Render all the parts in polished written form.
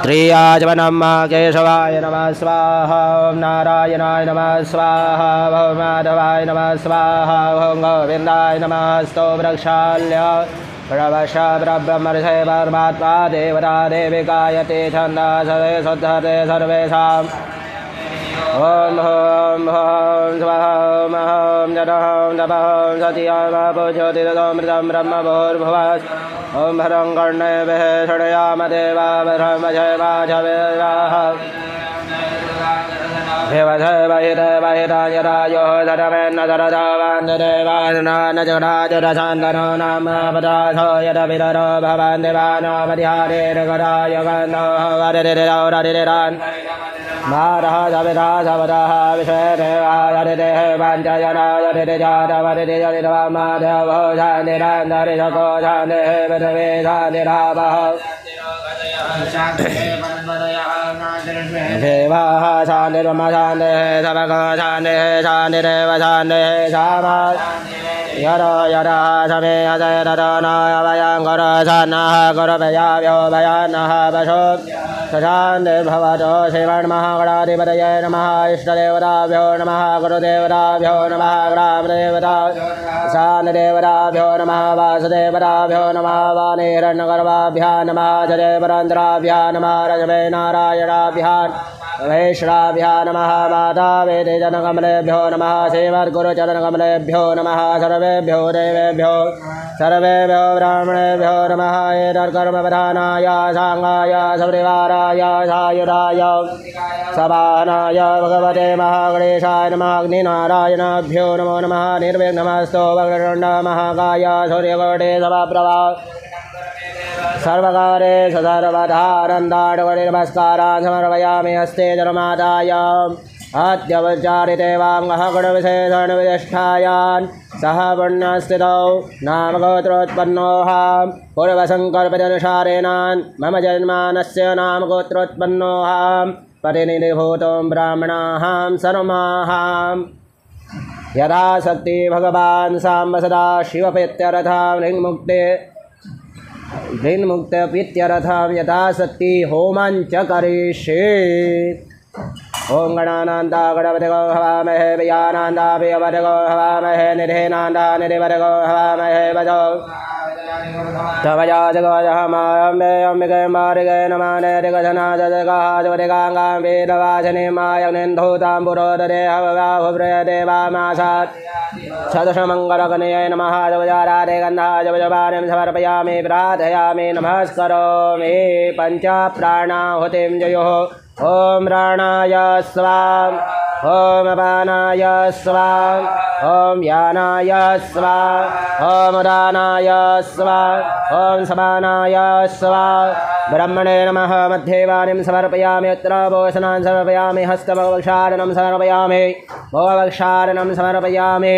त्रियाजवनम केशवाय नमः स्वाहा। ओं नारायणाय नमः स्वाहा। ओं माधवाय नमः स्वाहा। ओं गोविंदाय नमस्तु। वृक्षाल्य प्रवश ब्रह्मर्षे परमात्मा देवता देविकायते छंदा सदे शुद्धते सर्वेषाम्। ओम ओम ओम स्वाहा। ओम ओम जडोम तपोम सत्यम पूज्योतिरमृतं ब्रह्म भूर्भुवः। ओम भरं कर्णेभिः शृणुयाम देवा भद्रं वशेवाचवेदाः। देवदेवहितवहितायरायो धरमेन्न धरदावान्ददेवानचराचरशान्तनो नाम पदासो यदविदरो भवान् देवानामधिहारेर्गदाय गन्धो वरदिरौरदिरान् मारः सविता सवतः विश्वेदेवायदिदेः पञ्चजनायदिजातवदिजलितवामाधवो शान्तिरान्तरिषको शान्तिः पृथिवी शान्तिरापः। देवाः शान्तिर्ब्रह्म शान्तिः सबको शान्तिः शान्तिरेव शान्तिः सामा यरो यदा समे अजय ततो न वयं करो शान्नः करो भयाव्यो भयान्नः पशो शान्तिर्भवतो। श्रीमन्महागणाधिपतये नमः। इष्टदेवताभ्यो नमः। गुरुदेवताभ्यो नमः। ग्रामदेवता शान्तिदेवताभ्यो नमः। वासुदेवताभ्यो नमः। वाणीहिरण्यगर्भाभ्यां नमः। जयपरन्तराभ्यां नमः। रजवे नारायणाभ्यां वैष्णाभ्यां नमः। माता वेदे जनकमलेभ्यो नमः। श्रीमद्गुरुचरणकमलेभ्यो नमः। सर्वेभ्यो देवेभ्यो सर्वेभ्यो ब्राह्मणेभ्यो नमः। एतत्कर्मप्रधानाय साङ्गाय सपरिवाराय सायुधाय सवाहनाय भगवते महागणेशाय नमः। अग्निनारायणाभ्यो नमो नमः। निर्विघ्नमस्तु वक्रतुण्ड महाकाय सूर्यकोटि समप्रभा सर्वकारेषु सर्वदा नमस्कारान् समर्पयामि। हस्ते जलमाताय अद्यवच्चारिते वाङ्गः गुणविशेषणविधिष्ठायान् सह पुण्यस्थितौ नाम गोत्रोत्पन्नोऽहं पूर्वसङ्कल्पजनुसारेण मम जन्मानस्य नाम गोत्रोत्पन्नोऽहं प्रतिनिधिभूतो ब्राह्मणाहं सर्वमाहं। यदा शक्ति भगवान् साम्ब सदा शिवप्रीत्यर्थं ऋन्मुक्त्यप्रीत्यर्थं यथा शक्ति होमं च करिष्ये। ओं गणानान्ता गणपतिगो हवामहे वियानान्ता वियवतिगो हवामहे निधेनान्ता निधिपतिगो हवामहे वजो तवयाजगोजहमायम्बे अम्बिके मारिगे नमानेतिगजनाजगहाजवतिगाङ्गां वेदवाचने मायग्निन्धूतां पुरोदरे हववाहुप्रयदेवामासात् सदशमङ्गलकनये नमः। जवजाराधे गन्धाजवजवानिं समर्पयामि प्रार्थयामि नमस्करोमि। पञ्चप्राणाहुतिं जयोः। ओम प्राणाय स्वाहा। ओम अपानाय स्वाहा। ओम यानाय स्वाहा। ओम उदानाय स्वाहा। ओम समानाय स्वाहा। ब्रह्मणे नमः। मध्येवानिं समर्पयामि। उत्तरभूषणान् समर्पयामि। हस्तमवक्षारणं समर्पयामि। भोवक्षारणं समर्पयामि।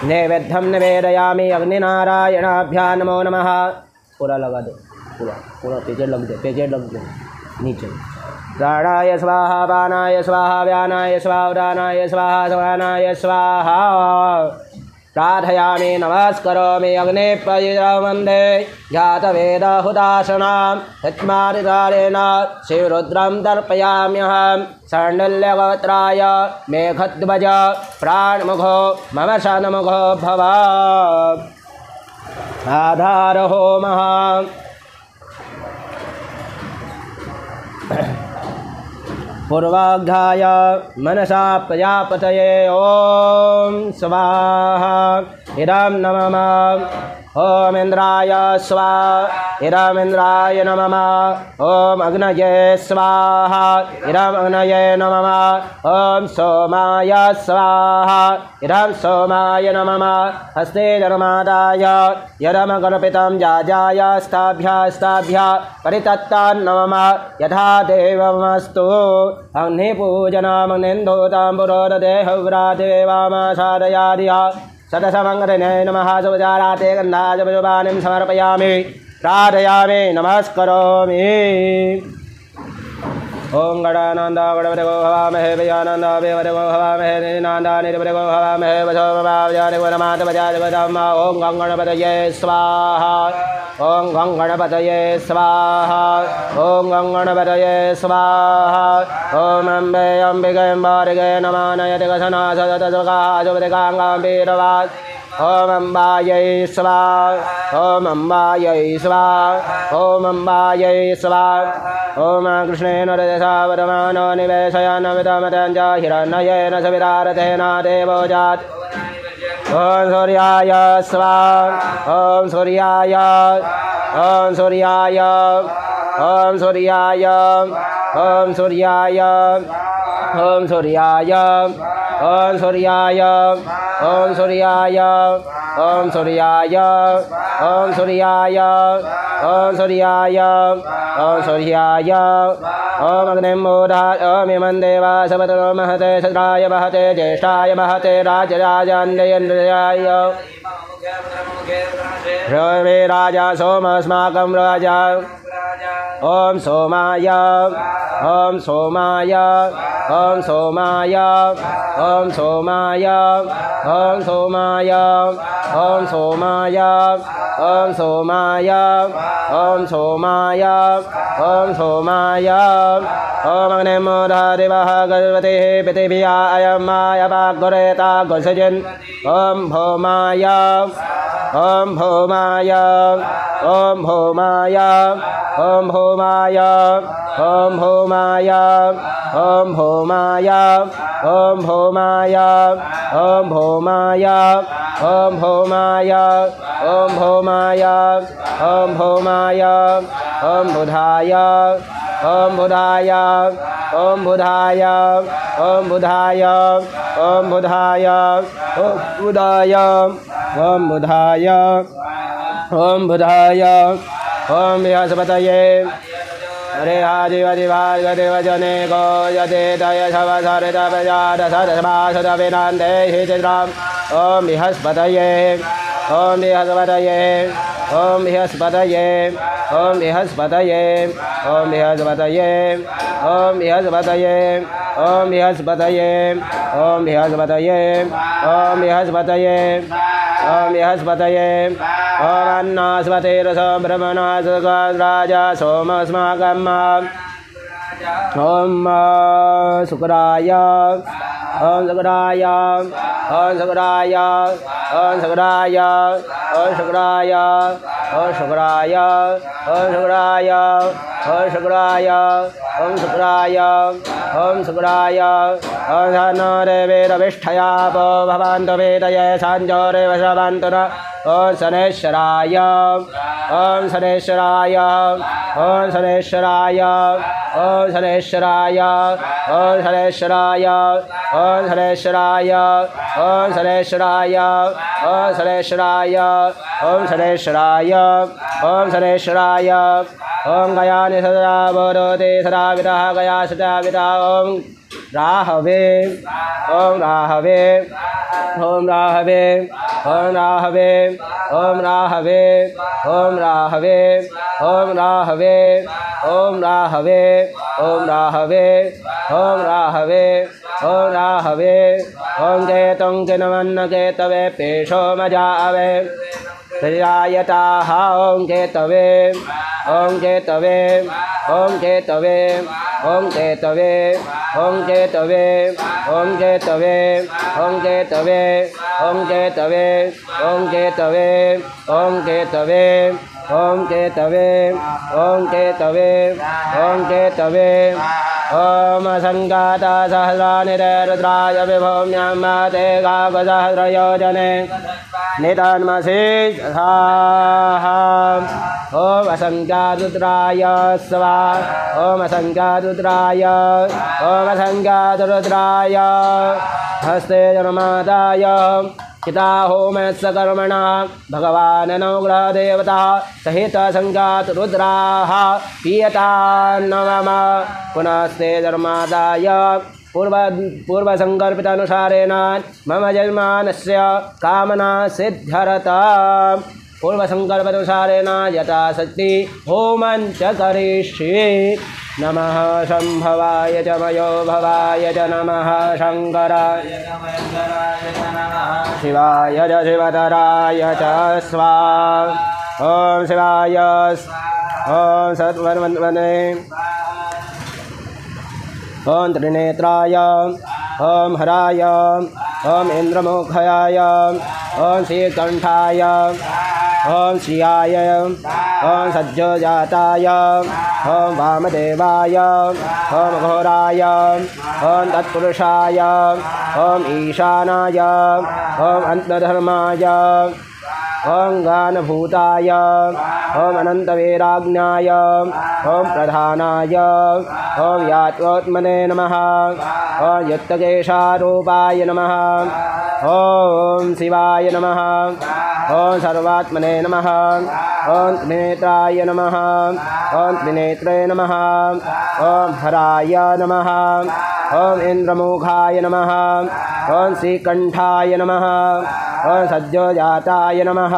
नैवेद्यं निवेदयामि। अग्निनारायणाभ्यां नमो नमः। पूरा लगा दो। पूरा पेजेड लग दो नीचे। प्राणाय स्वाहा। पानाय स्वाहा। व्यानाय स्वाहा। उदानाय स्वाहा। समानाय स्वाहा। प्रार्थयामि नमस्करोमि। अग्निप्रयुजं वन्दे जातवेदहुताशनां तस्मादिकारेण शिवरुद्रं तर्पयाम्यहं। शाण्डिल्यगोत्राय मेघध्वज प्राणमुखो मम शनमुखो भव। आधार होमः। पूर्वाघ्राय मनसा प्रजापतये ओम स्वाहा। इदं नमः। ओम इंद्राय स्वाहा। इदं इंद्राय नमः। ओम अग्नये स्वाहा। इदं अग्नये नमः। ओम सोमाय स्वाहा। इदं सोमाय नमः। हस्ते जन्मादाय यदमकल्पितं जाजाय स्ताभ्यास्ताभ्या परितत्तान् नमः। यथा देवमस्तु। अग्निपूजनमग्निन्धूतां पुरोदते हव्रादेवामासादयादिया सदसमङ्गने नमः। सुजाराते गन्धाजपजुबानिं समर्पयामि। प्रार्थयामि नमस्करोमि। ओम गणानंद गणपति गो हवामहे विजयानंद विवरे गो हवामहे निनांद निरवरे गो हवामहे वसोमभावजानि गुणमात भजानि वदम्मा ओम गं गणपतये स्वाहा ओम गं गणपतये स्वाहा ओम गं गणपतये स्वाहा ओम अम्बे अम्बिके अम्बारिके नमः नयति गसना सदतसुखा जुबतिकाङ्गाम्बीरवात् ओम अम्बायै स्वाहा ओम अम्बायै स्वाहा ओम अम्बायै स्वाहा ओम कृष्णेन रजसा वदमानो निवेशयन् विदमतं च हिरण्येन सवितारथेन देवो जात् ओम सूर्याय स्वाहा ओम सूर्याय ओम सूर्याय ओम सूर्याय ओम सूर्याय ओम सूर्याय ओम सूर्याय ओम सूर्याय ओम सूर्याय ओम सूर्याय ओम सूर्याय ओम सूर्याय ओम अग्निमोदाय ओम इमं देवा सवतरो महते सद्राय महते ज्येष्ठाय महते राजराजान्यन्द्रयाय वे राजा सोमस्माकं राजा ओम सोमाय ओम सोमाय ओम सोमाय ओम सोमाय ओम सोमाय ओम सोमाय ओम सोमाय ओम सोमाय ओम सोमाय ओम अग्निमोदादिवः गणपतिः पृथिव्या अयं मायवाग्गुरेता गुसजन् ओम भौमाय ओम भौमाय ओम भौमाय ओम भौमाय ओम भौमाय ओम भौमाय ओम भौमाय ओम भौमाय ओम भौमाय ओम भौमाय ओम भौमाय ओम बुधाय ओम बुधाय ओम बुधाय ओम बुधाय ओम बुधाय ओम बुधाय ओम बुधाय ओम बुधाय ओम बृहस्पतये हरे आदिवदिवाजने गो यदे दय सवसरित प्रजात सदसभासद विनान्ते हिचित्राम ओम बृहस्पतये ओम बृहस्पतये ओम बृहस्पतये ओम बृहस्पतये ओम बृहस्पतये ओम बृहस्पतये ओम बृहस्पतये ओम बृहस्पतये ओम बृहस्पतये ओम बृहस्पतये ओम अन्नास्पतिरसो ब्रह्मणासुराजा सोमस्माकम् ओम शुक्राय ओम शुक्राय ओम शुक्राय ओम शुक्राय ओम शुक्राय ओम शुक्राय ओम शुक्राय ओम शुक्राय ओम शुक्राय ओम शुक्राय ओम धनो देवीरविष्ठया पो भवन्तु वेदये साञ्जोरे वशवन्तु न ओम शनेश्वराय ओम शनेश्वराय ओम शनेश्वराय ओम शनेश्वराय ओम शनेश्वराय ओम शनेश्वराय ओम शनेश्वराय ओम शनेश्वराय ओम शनेश्वराय ओम शनेश्वराय ओम गयानि सदा बोधोति सदा विदः गया सदा विदा ओम राहवे ओम राहवे ओम राहवे ओम राहवे ओम राहवे ओम राहवे ओम राहवे ओम राहवे ओम राहवे ओम राहवे ओम राहवे ओम केतं किन्वन्न केतवे पेशो मजावे प्रजायताः ओम केतवे ओम केतवे ओम केतवे ओम केतवे ओम केतवे ओम केतवे ओम केतवे ओम केतवे ओम केतवे ओम केतवे ओम केतवे ओम केतवे ओम केतवे ओम संगाता सहस्राणि रुद्राय विभौम्यामाते गागसहस्रयोजने नितन्मसि स्वाहा ओम असंख्यारुद्राय स्वाहा ओम असंख्यारुद्राय ओम असंख्यारुद्राय हस्ते जन्मादाय चिता होमस्य कर्मणा भगवान् नवग्रहदेवता सहित संख्यात रुद्राः पीयता नमः पुनस्ते जन्मादाय पूर्वसङ्कल्पितानुसारेण मम जन्मानस्य कामना सिद्ध्यर्थ पूर्वसङ्कल्पानुसारेण यथाशक्ति होमं च करिष्ये नमः शम्भवाय च मयो भवाय च नमः शङ्कराय शिवाय च शिवतराय च स्वाहा ॐ शिवाय ॐ सत्वन्वने ॐ त्रिनेत्राय ॐ हराय ॐ इन्द्रमुखयाय ॐ श्रीकण्ठाय ॐ श्रियाय ॐ सज्जोजाताय ॐ वामदेवाय ॐ घोराय ॐ तत्पुरुषाय ॐ ईशानाय ॐ अन्तधर्माय ॐ गानभूताय ॐ अनन्तवीराज्ञाय ॐ प्रधानाय ॐ यात्वोत्मने नमः ॐ युक्तकेशारूपाय नमः ॐ शिवाय नमः ॐ सर्वात्मने नमः ॐ त्रिनेत्राय नमः ॐ त्रिनेत्रे नमः ॐ हराय नमः ॐ इन्द्रमुखाय नमः ॐ श्रीकण्ठाय नमः ॐ सज्जोजाताय नमः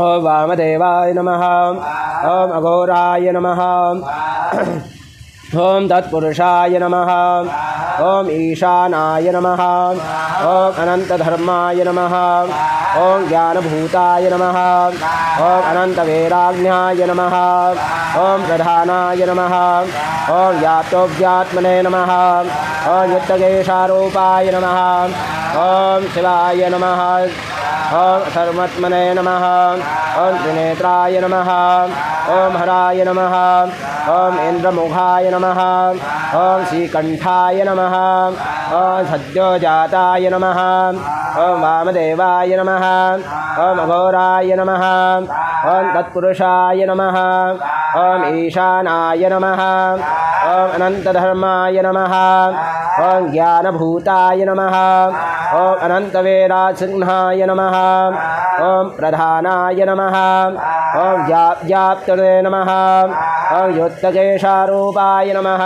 ॐ वामदेवाय नमः ॐ अघोराय नमः ॐ तत्पुरुषाय नमः ॐ ईशानाय नमः ॐ अनन्तधर्माय नमः ॐ ज्ञानभूताय नमः ॐ अनन्तवीराज्ञाय नमः ॐ प्रधानाय नमः ॐ यातोव्यात्मने नमः ॐ युक्तकेशारूपाय नमः ॐ शिवाय नमः ॐ सर्वत्मने नमः ॐ त्रिनेत्राय नमः ॐ हराय नमः ॐ इन्द्रमुखाय नमः ॐ श्रीकण्ठाय नमः ॐ सज्जोजाताय नमः ॐ वामदेवाय नमः ॐ अघोराय नमः ॐ तत्पुरुषाय नमः ॐ ईशानाय नमः ॐ अनन्तधर्माय नमः ॐ ज्ञानभूताय नमः ॐ अनन्तवीरासिंहाय नमः ॐ प्रधानाय नमः ॐ व्याप्तये नमः ॐ युक्तकेशारूपाय नमः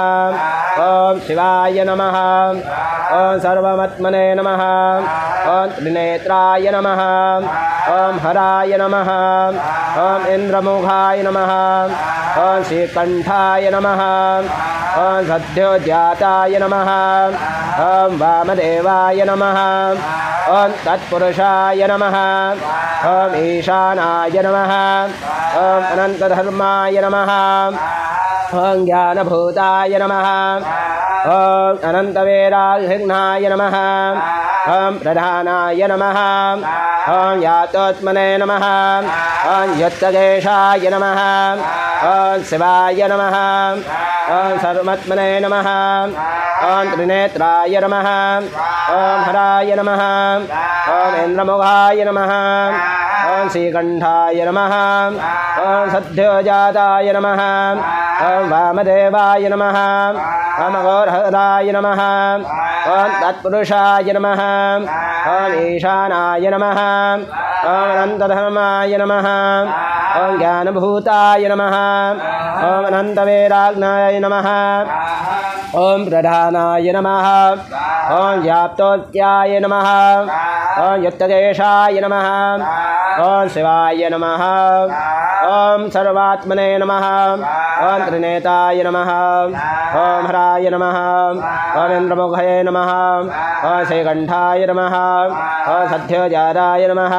ॐ शिवाय नमः ॐ सर्वमत्मने नमः ॐ त्रिनेत्राय नमः ॐ हराय नमः ॐ इन्द्रमुखाय नमः ॐ श्रीकण्ठाय नमः ॐ सद्योजाताय नमः ॐ वामदेवाय नमः ॐ तत्पुरुषाय नमः ॐ ईशानाय नमः ॐ अनन्तधर्माय नमः ॐ ज्ञानभूताय नमः ॐ अनन्तवीरासिंहाय नमः ॐ प्रधानाय नमः ॐ यातोत्मने नमः ॐ युक्तकेशाय नमः ॐ शिवाय नमः ॐ सर्वत्मने नमः ॐ त्रिनेत्राय नमः ॐ हराय नमः ॐ इन्द्रमुखाय नमः ॐ श्रीकण्ठाय नमः ॐ सद्योजाताय नमः ॐ वामदेवाय नमः ॐ अघोराय नमः ॐ तत्पुरुषाय नमः ॐ ईशानाय नमः ॐ अनन्तधर्माय नमः ॐ ज्ञानभूताय नमः ॐ अनन्तवीराज्ञाय नमः ॐ प्रधानाय नमः ॐ व्याप्तोत्याय नमः ॐ युक्तकेशाय नमः ॐ शिवाय नमः ॐ सर्वात्मने नमः ॐ त्रिनेताय नमः ॐ हराय नमः ॐ इन्द्रमुखये नमः ॐ श्रीकण्ठाय नमः ॐ सद्योजाताय नमः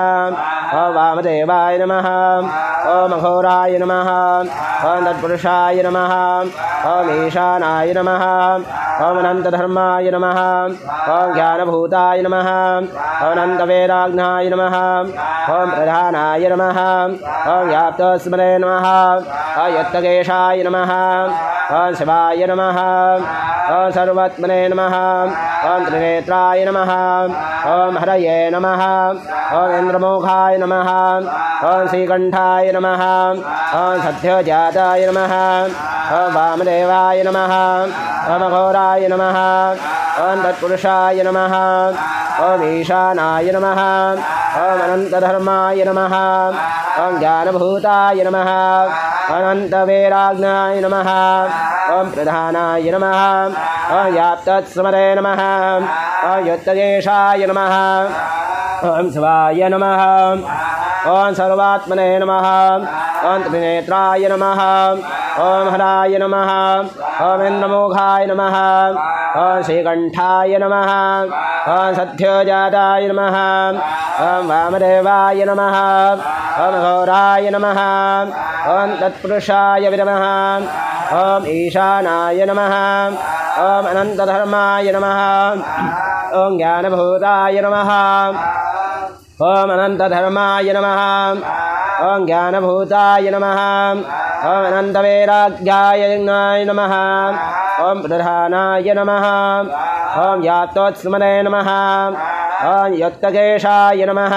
ॐ वामदेवाय नमः ॐ अघोराय नमः ॐ तत्पुरुषाय नमः ॐ ईशानाय नमः ॐ अनन्तधर्माय नमः ॐ ज्ञानभूताय नमः ॐ अनन्तवीराज्ञाय नमः ॐ प्रधानाय नमः ॐ व्याप्तस्मरे नमः ॐ युक्तकेशाय नमः ॐ शिवाय नमः ॐ सर्वत्मने नमः ॐ त्रिनेत्राय नमः ॐ हरये नमः ॐ इन्द्रमुखाय नमः ॐ श्रीकण्ठाय नमः ॐ सद्योजाताय नमः ॐ वामदेवाय नमः ॐ अघोराय नमः ॐ तत्पुरुषाय नमः ॐ ईशानाय नमः ॐ अनन्तधर्माय नमः ॐ ज्ञानभूताय नमः अनन्तवीराज्ञाय नमः ॐ प्रधानाय नमः ॐ व्याप्तस्मरे नमः ॐ युक्तकेशाय नमः ॐ शिवाय नमः ॐ सर्वात्मने नमः ॐ त्रिनेत्राय नमः ॐ हराय नमः ॐ इन्द्रमुखाय नमः ॐ श्रीकण्ठाय नमः ॐ सद्योजाताय नमः ॐ वामदेवाय नमः ॐ घोराय नमः ॐ तत्पुरुषाय विद्मः ॐ ईशानाय नमः ॐ अनन्तधर्माय नमः ॐ ज्ञानभूताय नमः ॐ अनन्तधर्माय नमः ॐ ज्ञानभूताय नमः ॐ अनन्तवैराग्याय नमः ॐ प्रधानाय नमः ॐ यात्तोत्स्मने नमः ॐ यत्तकेशाय नमः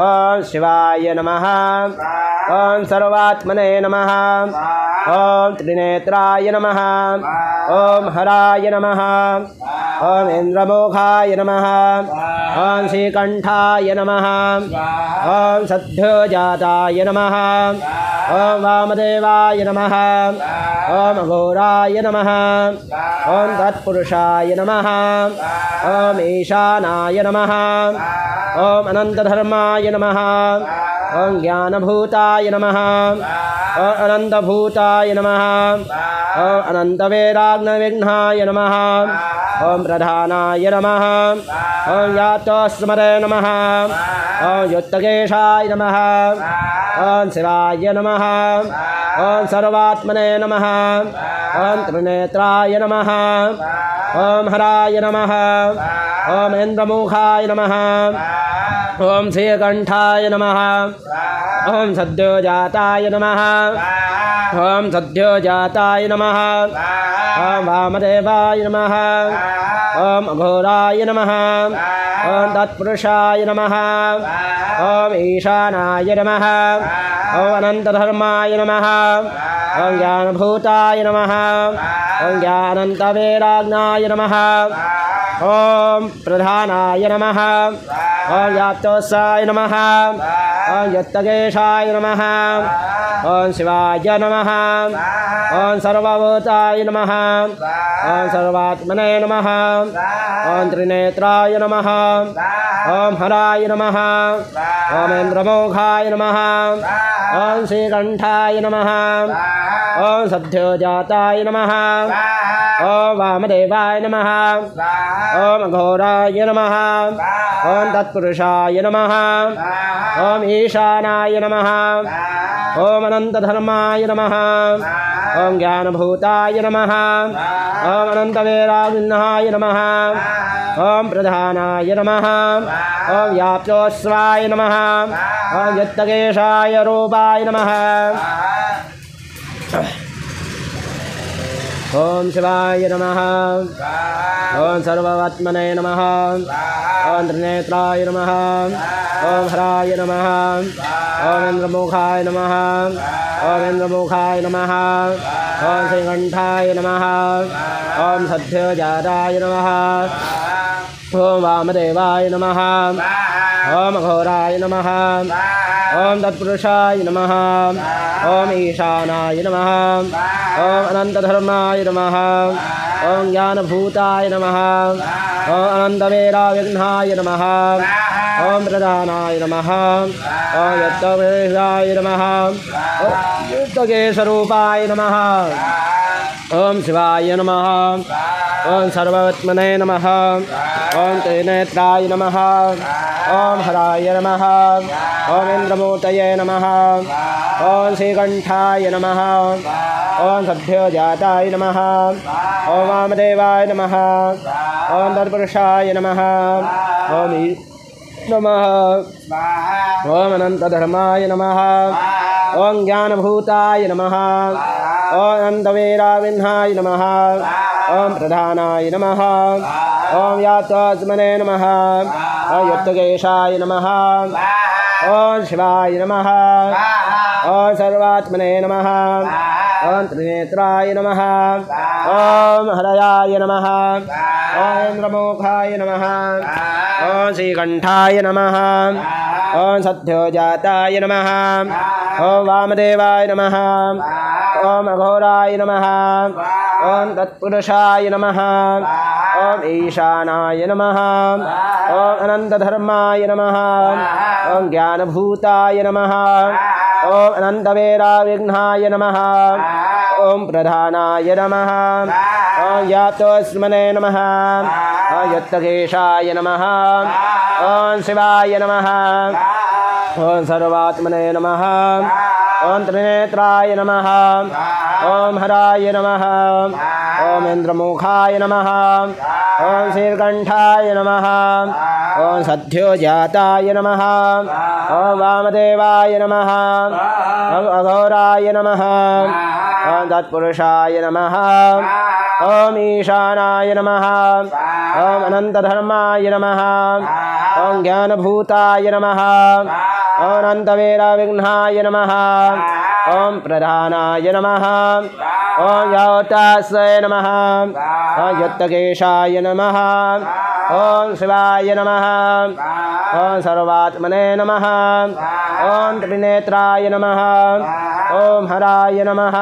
ॐ शिवाय नमः ॐ सर्वात्मने नमः ॐ त्रिनेत्राय नमः ॐ हराय नमः ॐ इन्द्रमुखाय नमः ॐ श्रीकण्ठाय नमः ॐ सद्योजाताय नमः ॐ वामदेवाय नमः ॐ घोराय नमः ॐ तत्पुरुषाय नमः ॐ ईशानाय नमः ॐ अनन्तधर्माय नमः ॐ ज्ञानभूताय नमः ॐ अनन्तभूताय नमः ॐ अनन्तवेदाग्नविघ्नाय नमः ॐ प्रधानाय नमः ॐ यातोस्मरे नमः ॐ युक्तकेशाय नमः ॐ शिवाय नमः ॐ सर्वात्मने नमः ॐ त्रिनेत्राय नमः ॐ हराय नमः ॐ इन्द्रमुखाय नमः ॐ श्रीकण्ठाय नमः ॐ सद्योजाताय नमः ॐ सद्योजाताय नमः ॐ वामदेवाय नमः ॐ अघोराय नमः ॐ तत्पुरुषाय नमः ॐ ईशानाय नमः ॐ अनन्तधर्माय नमः ॐ ज्ञानभूताय नमः ॐ ज्ञानन्तवेदाग्नाय नमः ॐ प्रधानाय नमः ॐ याप्तोत्साय नमः ॐ यत्तकेशाय नमः ॐ शिवाय नमः ॐ सर्वभूताय नमः ॐ सर्वात्मने नमः ॐ त्रिनेत्राय नमः ॐ हराय नमः ॐ इन्द्रमुखाय नमः ॐ श्रीकण्ठाय नमः ॐ सद्योजाताय नमः ॐ वामदेवाय नमः ॐ घोराय नमः ॐ तत्पुरुषाय नमः ॐ ईशानाय नमः ॐ अनन्तधर्माय नमः ॐ ज्ञानभूताय नमः ॐ अनन्तवेदाग्नाय नमः ॐ प्रधानाय नमः ॐ व्याप्तोस्वाय नमः ॐ यत्तकेशाय रूपाय नमः ॐ शिवाय नमः ॐ सर्वात्मने नमः ॐ त्रिनेत्राय नमः ॐ हराय नमः ॐ इन्द्रमुखाय नमः ॐ इन्द्रमुखाय नमः ॐ श्रीकण्ठाय नमः ॐ सद्योजाताय नमः ॐ वामदेवाय नमः ॐ घोराय नमः ॐ तत्पुरुषाय नमः ॐ ईशानाय नमः ॐ अनन्तधर्माय नमः ॐ ज्ञानभूताय नमः ॐ अनन्तवेदाविघ्नाय नमः ॐ प्रधानाय नमः ॐ यत्तकेशाय नमः ॐ युक्तकेशरूपाय नमः ॐ शिवाय नमः ॐ सर्वात्मने नमः ॐ त्रिनेत्राय नमः ॐ हराय नमः ॐ इन्द्रमूर्तये नमः ॐ श्रीकण्ठाय नमः ॐ सद्योजाताय नमः ॐ वामदेवाय नमः ॐ तत्पुरुषाय नमः ॐ नमः ॐ अनन्तधर्माय नमः ॐ ज्ञानभूताय नमः ॐ अनन्तवेदाविघ्नाय नमः ॐ प्रधानाय नमः ॐ यात्वात्मने नमः ॐ युक्तकेशाय नमः ॐ शिवाय नमः ॐ सर्वात्मने नमः ॐ त्रिनेत्राय नमः ॐ हरयाय नमः ॐ इन्द्रमुखाय नमः ॐ श्रीकण्ठाय नमः ॐ सद्योजाताय नमः ॐ वामदेवाय नमः ॐ अघोराय नमः ॐ तत्पुरुषाय नमः ॐ ईशानाय नमः ॐ अनन्तधर्माय नमः ॐ ज्ञानभूताय नमः ॐ अनन्तवीराविघ्नाय नमः ॐ प्रधानाय नमः ॐ यातोस्मने नमः ॐ यत्तकेशाय नमः ॐ शिवाय नमः ॐ सर्वात्मने नमः ॐ त्रिनेत्राय नमः ॐ हराय नमः ॐ इन्द्रमुखाय नमः ॐ श्रीकण्ठाय नमः ॐ सद्योजाताय नमः ॐ वामदेवाय नमः ॐ अघोराय नमः ॐ तत्पुरुषाय नमः ॐ ईशानाय नमः ॐ अनन्तधर्माय नमः ॐ ज्ञानभूताय नमः ॐ अनन्तवीराविघ्नाय नमः ॐ प्रधानाय नमः ॐ यावतास्यै नमः ॐ यत्तकेशाय नमः ॐ शिवाय नमः ॐ सर्वात्मने नमः ॐ त्रिनेत्राय नमः ॐ हराय नमः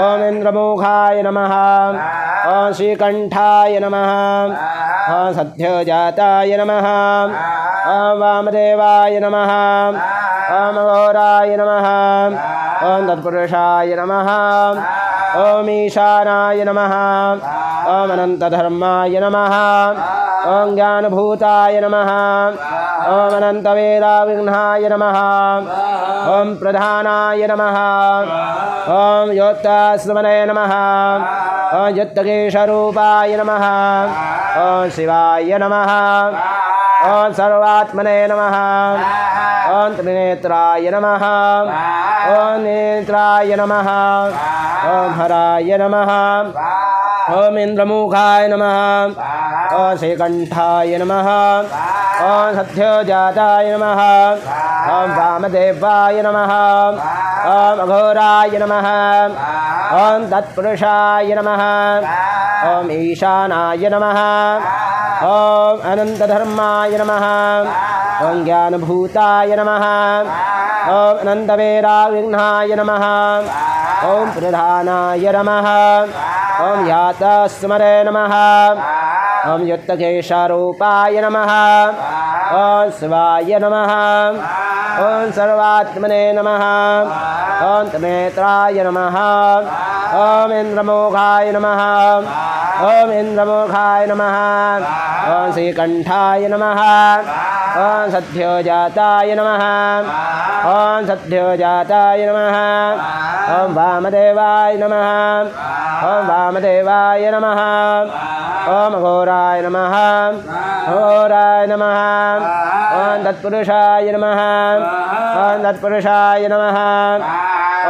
ॐ इन्द्रमुखाय नमः ॐ श्रीकण्ठाय नमः ॐ सद्योजाताय नमः ॐ वामदेवाय नमः ॐ अघोराय नमः ॐ तत्पुरुषाय नमः ॐ ईशानाय नमः ॐ अनन्तधर्माय नमः ॐ ज्ञानभूताय नमः ॐ अनन्तवीराविघ्नाय नमः ॐ प्रधानाय नमः ॐ योत्तास्मने नमः ॐ यत्तकेशरूपाय नमः ॐ शिवाय नमः ॐ सर्वात्मने नमः ॐ त्रिनेत्राय नमः ॐ नेत्राय नमः ॐ हराय नमः ॐ इन्द्रमुखाय नमः ॐ श्रीकण्ठाय नमः ॐ सद्योजाताय नमः ॐ वामदेवाय नमः ॐ अघोराय नमः ॐ तत्पुरुषाय नमः ॐ ईशानाय नमः ॐ अनन्तधर्माय नमः ॐ ज्ञानभूताय नमः ॐ अनन्तवीराविघ्नाय नमः ॐ प्रधानाय नमः ॐ यातस्मरे नमः ॐ यत्तकेशरूपाय नमः ॐ शिवाय नमः ॐ सर्वात्मने नमः ॐ त्रिनेत्राय नमः ॐ इन्द्रमुखाय नमः ॐ इन्द्रमुखाय नमः ॐ श्रीकण्ठाय नमः ॐ सद्योजाताय नमः ॐ सद्योजाताय नमः ॐ वामदेवाय नमः ॐ वामदेवाय नमः ॐ अघोराय नमः अघोराय नमः ॐ तत्पुरुषाय नमः ॐ तत्पुरुषाय नमः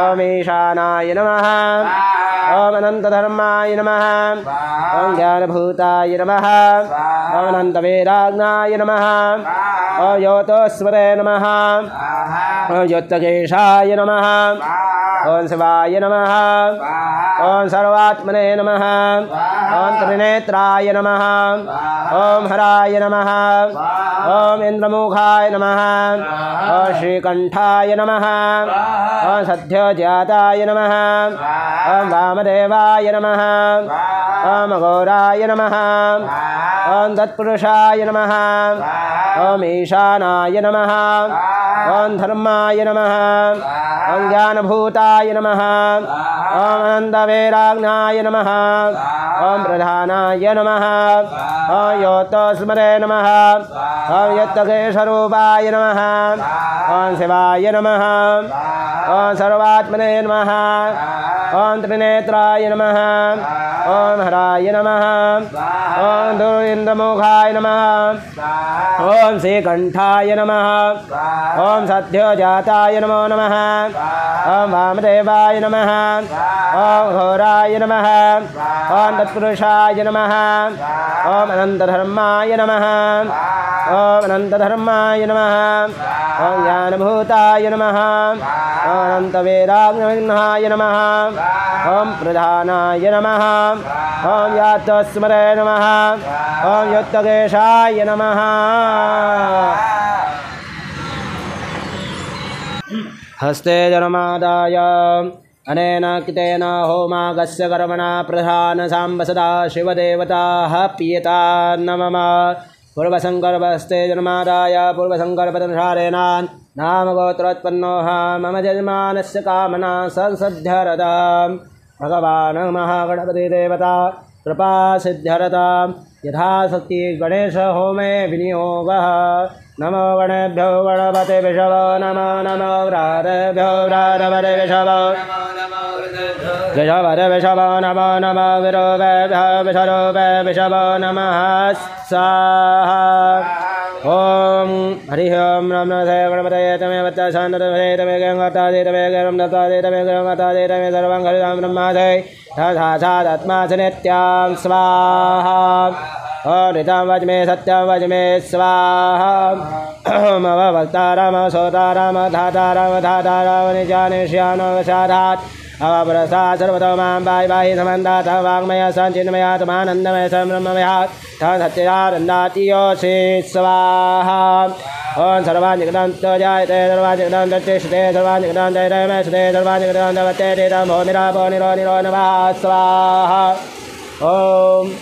ॐ ईशानाय नमः ॐ अनन्तधर्माय नमः ॐ ज्ञानभूताय नमः ॐ अनन्तवीराग्नाय नमः ॐ योतोस्मरे नमः ॐ योत्तकेशाय नमः ॐ शिवाय नमः ॐ सर्वात्मने नमः ॐ त्रिनेत्राय नमः ॐ हराय नमः ॐ इन्द्रमुखाय नमः ॐ श्रीकण्ठाय नमः ॐ सद्योजाताय नमः ॐ वामदेवाय नमः ॐ अघोराय नमः ॐ तत्पुरुषाय नमः ॐ ईशानाय नमः ॐ धर्माय नमः ॐ ज्ञानभूताय नमः ॐ अनन्तवीराग्नाय नमः ॐ प्रधानाय नमः ॐ योतस्मरे नमः ॐ यत्तकेशरूपाय नमः ॐ शिवाय नमः ॐ सर्वात्मने नमः ॐ त्रिनेत्राय नमः ॐ हराय नमः ॐ दुर्इन्द्रमुखाय नमः ॐ श्रीकण्ठाय नमः ॐ सद्योजाताय नमो नमः ॐ वामदेवाय नमः ॐ घोराय नमः ॐ तत्पुरुषाय नमः ॐ अनन्तधर्माय नमः ॐ अनन्तधर्माय नमः ॐ ज्ञानभूताय नमः ॐ अनन्तवीराविघ्नाय नमः ॐ प्रधानाय नमः ॐ यातस्मरे नमः ॐ यत्तकेशाय नमः हस्ते जलमादाय अनेन कृतेन होमागस्य कर्मणा प्रधान साम्ब सदा शिवदेवताः प्रीयता नमः पूर्वसङ्कल्पस्ते जन्मादाय पूर्वसङ्कल्पदनुसारेण नाम गोत्रोत्पन्नोऽह मम यजमानस्य कामना संसिद्ध्यरताम् भगवान् महागणपतिदेवता कृपा सिद्ध्यरतां यथाशक्ति गणेश होमे विनियोगः नमो गणेभ्यो गणपते विषव नमो नमो व्रातेभ्यो व्रातपते विषव विषवरे विषव नमो नमो विरोपेभ्यो विषरूपे विषव नमः स्वाहा ओम हरिः ओम नमो गणपतये तमेव शान्ततमे तमे गङ्गातादे तमे गं दत्तादे तमे गङ्गातादे तमे सर्वं हरिदां ब्रह्मादे तथात्मा च नित्यां स्वाहा ओम ऋतं वच मे सत्यं वच मे स्वाहा ओम भक्ताराम सोताराम धाताराम धाताराम निजानिष्यानवसाधात् अवप्रसाद सर्वतो मां पाहि पाहि समन्तात् वाङ्मय सञ्चिन्मयात्मानन्दमय ब्रह्ममयात् सच्चिदानन्दातियोऽसि स्वाहा ओम सर्वाणि जगदन्तो जायते सर्वाणि जगदन्तो तिष्ठते सर्वाणि जगदन्तो रमते सर्वाणि जगदन्तो वत्ते तमो निरापो निरो निरो नमः स्वाहा ओम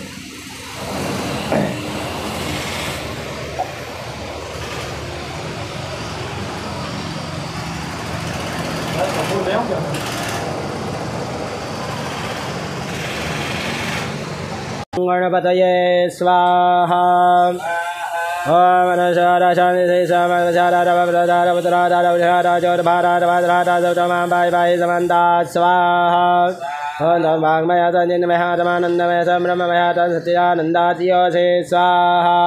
गणपतये स्वाहा ओम शांति स्वाहा ओम वाङ्मय सञ्चिन्मय आत्मानन्दमय ब्रह्ममय सच्चिदानन्दातियोऽसि स्वाहा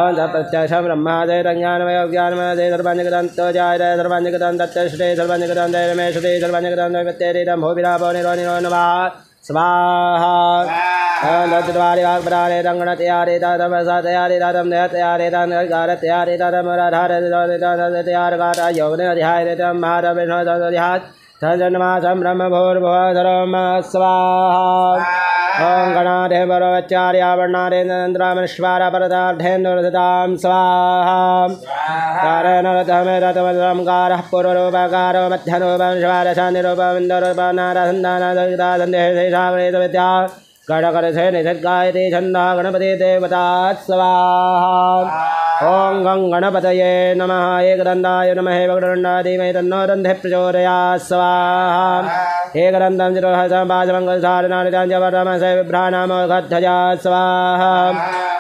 ओम प्रत्यक्षं ब्रह्मादे ज्ञानमय ज्ञानमय सर्वाञ्जगदन्तो जायते सर्वाञ्जगदन्तो तत्तिष्ठते सर्वाञ्जगदन्तो रमेशते सर्वाञ्जगदन्तो वित्तेरितं भूभिरापो निरो निरो नमः स्वाहा नद्वारि वाग्पराणे रङ्गणतयारे तमसातयारे तम नयतयारे तनगारतयारे तमराधारतयारगाता यौवनध्याये तम महारविष्णुध्यात् तजन्मासं ब्रह्मभूर्भुवः स्वाहा ओम गणाधे वरोच्चार्या वर्णारेन्द्रामश्वारा परतार्थेन्दुरसतां स्वाहा कारेण रथमे रथमदं कारः पूर्वरूपकारो मध्यरूपं श्वारशानिरूपं इन्दरूपं नारसन्दानदगितासन्देशेषाग्रेत विद्या गणकरसे निषद्गायते छन्दा गणपति देवता स्वाहा ओम गं गणपतये नमः एकदन्ताय नमः वक्रतुण्डाधीमहि तन्नो दन्तिः प्रचोदयात् स्वाहा एकदन्तं चिरोहसं पाशमङ्गलधारणानिताञ्जवरमसे बिभ्राणामोघध्वजा स्वाहा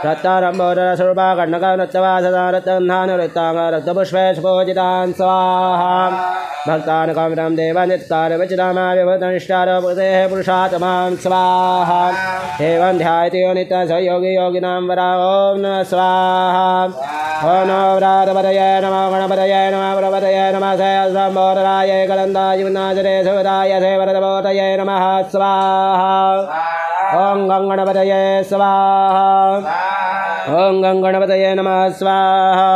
रत्तारम्भोदरस्वरूपा कण्णकनृत्यवासदा रत्तगन्धानुरक्ताङ्गरक्तपुष्पे सुपूजितान् स्वाहा भक्तान् कामितं देवान्यत्कारविचितामाविभूतनिष्ठारोपतेः पुरुषात्मां स्वाहा एवं ध्यायति यो नित्यं स योगी योगिनां वरा ओम नमः स्वाहा ओम नमो व्रातपतये नमो गणपतये नमः प्रपतये नमः शम्भोदराय कलन्दाय विनाशरे सुवदाय सेवरतपोतये नमः स्वाहा ओम गं गणपतये स्वाहा ओम गं गणपतये नमः स्वाहा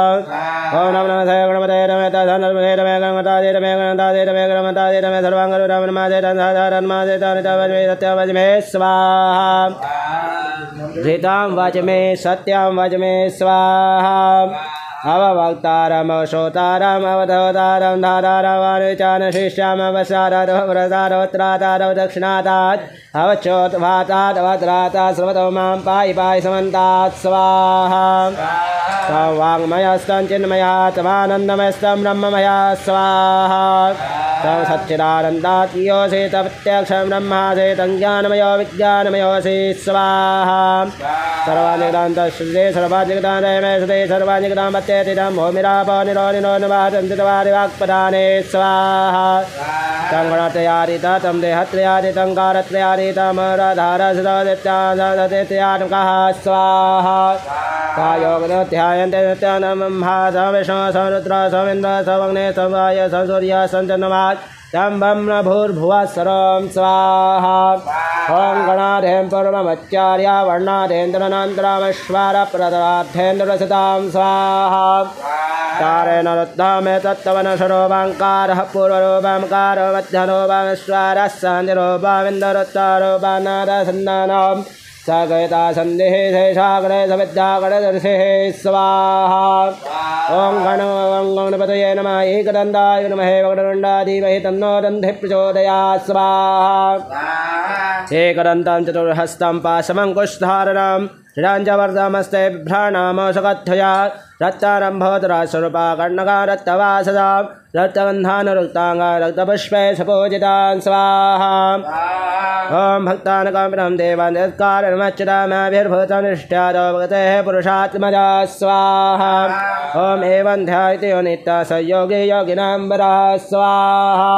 ओम नमो नमः गणपतये नमः तथानर्महे नमः गणपताये नमः गणपताये नमः गणपताये नमः सर्वाङ्गरुरामनमादे तन्धाधारन्मादे तानितावज्मे सत्यवज्मे स्वाहा धृतां वज्मे सत्यं वज्मे स्वाहा अववक्तारम श्रोतारम अवधवतारम धारारवानुचान शिष्याम अवसारारव व्रतारवत्रातारव दक्षिणातात् अवचोत्भातात् अवत्रातात् सर्वतो मां पाहि पाहि समन्तात् स्वाहा वाङ्मयस्तं चिन्मयात्मानन्दमयस्तं ब्रह्ममया स्वाहा तं सच्चिदानन्दात्योऽसि प्रत्यक्षं ब्रह्मासि तं ज्ञानमयो विज्ञानमयोऽसि स्वाहा सर्वाधिगतान्तश्रुते सर्वाधिगतान्तमयसुते सर्वाधिगतां पत्येतितं भूमिरापो निरो निरो नवाचन्तितवारि वाक्पदाने स्वाहा तं गणत्रयादित तं देहत्रयादितं कारत्रयादितमराधारसुतदित्यासदित्यात्मकः स्वाहा कायोगध्यायन्ते नित्यानमं विष्णु सरुद्र समिन्द्र सवग्ने सवाय सूर्य सञ्चन्नवात् तं ब्रह्मभूर्भुवः सर्वं स्वाहा ओम गणाधें पूर्वमच्चार्या वर्णाधेन्द्रनन्तरामश्वारप्रदार्थेन्द्रसतां स्वाहा कारेण रुद्धमे तत्त्वनशरोपाङ्कारः पूर्वरूपंकारो मध्यरूपमश्वारः सन्धिरूपमिन्दरुत्तरूपनादसन्दानं सकयता सन्धिः शेषाग्रे सविद्यागणदर्शिः स्वाहा ओम गणपतये नमः एकदन्ताय नमः वक्रतुण्डाधीमहि तन्नो दन्तिः प्रचोदयात् स्वाहा एकदन्तं चतुर्हस्तं पाशमङ्कुशधारणं श्रीराञ्जवर्धमस्ते बिभ्राणामशकथया रक्तारम्भोदरास्वरूपा कर्णका रक्तवासदा रक्तगन्धानुरुक्ताङ्गा रक्तपुष्पे सपूजितान् स्वाहा ॐ भक्तानकामिनं देवान् यत्कारणमच्युतामभिर्भूतनिष्ठ्यादोपगतेः पुरुषात्मजा स्वाहा ॐ एवं ध्यायति यो नित्या स योगी योगिनां वरः स्वाहा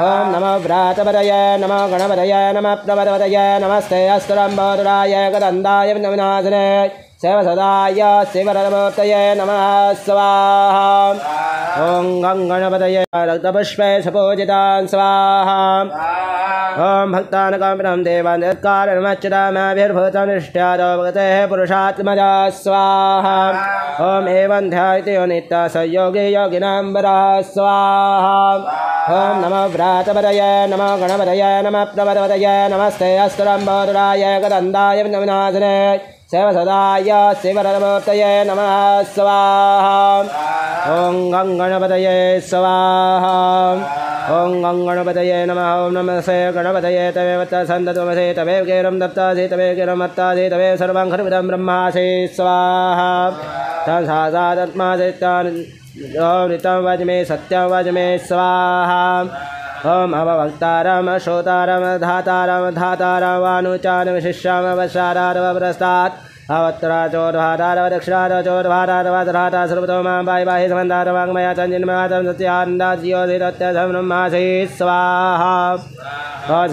ॐ नमो व्रातपदये नमो गणपतये नमः प्रपदपतये नमस्ते अस्तुरम्बोदराय गदन्दाय विघ्नविनाशने शिवसदाय शिवरमूर्तये नमः स्वाहा ॐ गङ्गणपतये रक्तपुष्पे सपूजितान् स्वाहा ॐ भक्तानकामिनं देवान् यत्कारणमच्युतामभिर्भूतनिष्ठ्यादोपगतेः पुरुषात्मजा स्वाहा ॐ एवं ध्यायति यो नित्या स योगी योगिनां वरः स्वाहा ॐ नमो व्रातपदये नमो गणपतये नमः प्रपदपतये नमस्ते अस्तुरम्बोदराय गदन्दाय विघ्नविनाशने शिवसदाय शिवरमूर्तये नमः स्वाहा ॐ गङ्गणपतये स्वाहा ॐ गङ्गणपतये नमः ॐ नमस्ते गणपतये तमेव सन्ततमसे तमेव केरं दत्तासि तमेव केरं मत्तासि तमेव सर्वं खलुदं ब्रह्मासि स्वाहा तत्सादात्मासितं वज्मे सत्यं वज्मे स्वाहा ॐ अवभक्तारं श्रोतारं धातारं वानुचारं शिष्यां वशारारवप्रस्तात् अवत्राचोर्भातारव दक्षिणाचोर्भातारवधराता सर्वतो मां बाहि बाहि समन्दारवाङ्मया तञ्जिन्मयातं सत्यानन्दाज्योतिरत्यसं ब्रह्मासि स्वाहा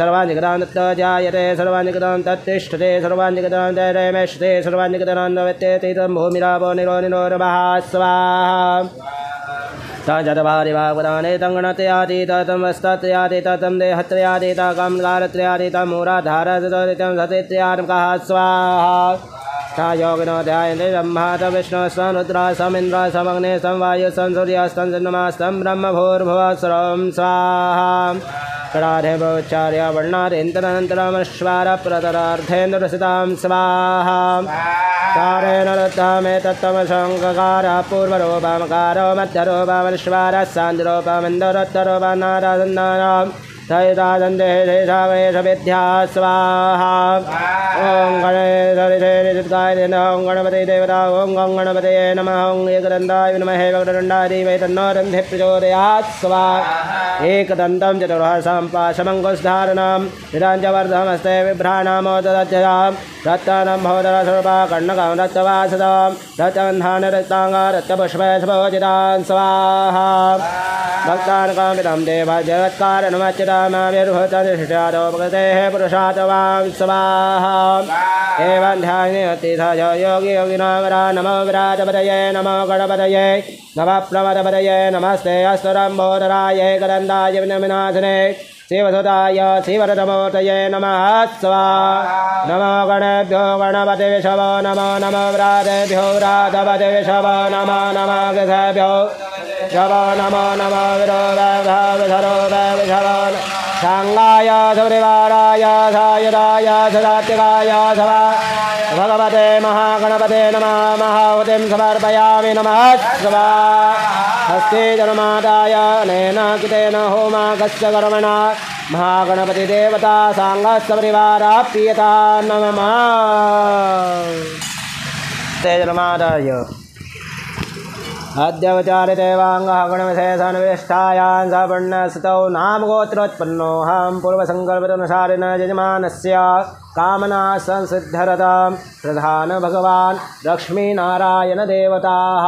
सर्वान्निकतां तत्तो जायते सर्वान्निकतां तत्तिष्ठते सर्वान्निकतां जयमेष्टे सर्वान्निकतां नवेत्तेति तं भूमिरापो निरोनिरोरभः स्वाहा तजतभारिभागवदाने तङ्गणत्रयाति ततं वस्तत्रयाति ततं देहत्रयाति तकंकारत्रयाति तं मूलाधारतरितं सतित्रयात्मकः स्वाहा योगिनो ध्यायन्ते ब्रह्मा तं विष्णुः स्वं रुद्रः स्वं इन्द्रः स्वं अग्निः स्वं वायुः स्वं सूर्यः स्वं चन्द्रमाः स्वं ब्रह्म भूर्भुवः स्वं स्वाहा कडाधे भोच्चार्य वर्णारेन्द्रनन्तरमश्वारप्रतरार्धेन्द्रसितां स्वाहा कारेण रुद्धमे तत्तमशङ्ककारः पूर्वरूपमकारो मध्यरूपमश्वारः सान्द्रोपमिन्दोरत्तरूपनारासन्नानां तैतादन्देशेषावेशविद्या स्वाहा ॐ गणेशरिषेरिचित्काय ॐ गणपति देवता ॐ गणपतये नमः ॐ एकदन्ताय विद्महे वक्रतुण्डाय धीमहि तन्नो दन्तिः प्रचोदयात् स्वाहा एकदन्तं चतुर्हरं पाशमङ्कुशधारणं निरञ्जवर्धमस्ते बिभ्राणामोदरज्जयां रत्नं भवदरस्वरूपा कर्णकं रक्तवासदां रक्तगन्धानरक्ताङ्गा रक्तपुष्पे सपूजितान् स्वाहा भक्तानकामितं देव जगत्कारणमच्युतामभिर्भूतनिष्ठ्यादोपगतेः पुरुषात्मजां स्वाहा एवं ध्यायति स योगी योगिनां वरः नमो व्रातपदये नमो गणपतये नमः प्रमदपदये नमस्ते अस्तुरम्बोदराय गदन्ताय विघ्नविनाशने शिवसुताय शिवरतमूर्तये नमः स्वाहा नमो गणेभ्यो गणपते विषवो नमो नमो व्रातेभ्यो व्रातपते विषवो नमो नमो गृहेभ्यो शवो नमो नमो विरोधरो विषवो सांगाय सुरिवाराय सायुधाय सदात्मिकाय सवा भगवते महागणपते नमः महाहुतिं समर्पयामि नमः स्वाहा हस्ते जन्मादाय अनेन कृतेन होमाकस्य कर्मणा महागणपतिदेवता सांगस्य परिवारः प्रियता नमः ते जन्मादाय अद्यवचारिते वाङ्गः गणविशेषान्विष्ठायां सपुण्यस्तौ नाम गोत्रोत्पन्नोऽहं पूर्वसङ्कल्पितनुसारेण यजमानस्य कामना संसिद्ध्यर्थं प्रधान भगवान् लक्ष्मीनारायणदेवताः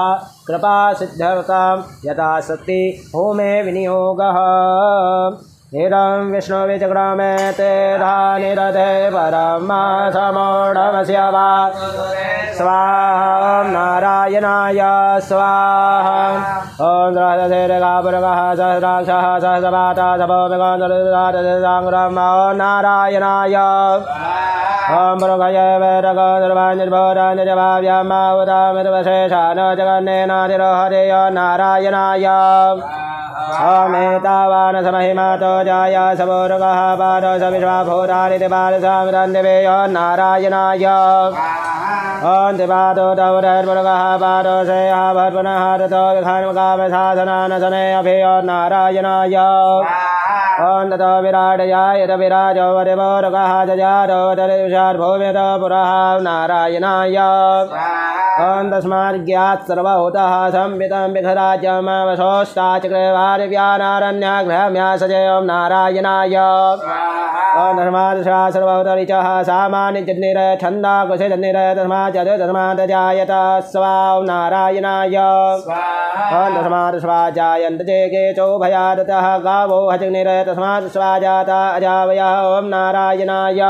कृपासिद्ध्यर्थं यथाशक्ति होमे विनियोगः निरं विष्णुविचक्रमे तेधा निरते परमासमोढमस्य वा स्वाहा नारायणाय स्वाहा ॐ द्वादशेरगापुरगः सहस्राक्षः सहस्रपाता सभोमिगोन्दरुदातसाङ्ग्रम ॐ नारायणाय ॐ मृगये वैरगोदर्वान्यर्भोरान्यजभाव्यामावतामिर्वशेषानो जगन्नेनातिरोहरेय नारायणाय अमेतावानसमहिमातो जाय सबोरुगः पादो सविश्वाभूतानिति पादसामिरन्दिवेय नारायणाय ॐ दिपादो दौरैर्मुरुगः पादो सेयः भर्पुनः रतो विखान्मकामसाधनानसने अभियो नारायणाय ॐ ततो विराटयाय त विराजो वरिवोरगः जजातो तदिषाद्भूमित पुरः नारायणाय ॐ तस्माद्ज्ञात् सर्वभूतः संवितं विघराज्यमवशोष्टाचक्रवादिव्यानारण्याघ्रम्यासजे ॐ नारायणाय ॐ तस्माद् सर्वभूतरिचः सामान्यजन्निरछन्दाकुशजन्निर तस्मात् तस्मात् जायत स्वा ॐ नारायणाय ॐ तस्मात् स्वाजायन्त चेके चोभयादतः गावो हजग्निर तस्मात् स्वाजाता अजावयः ॐ नारायणाय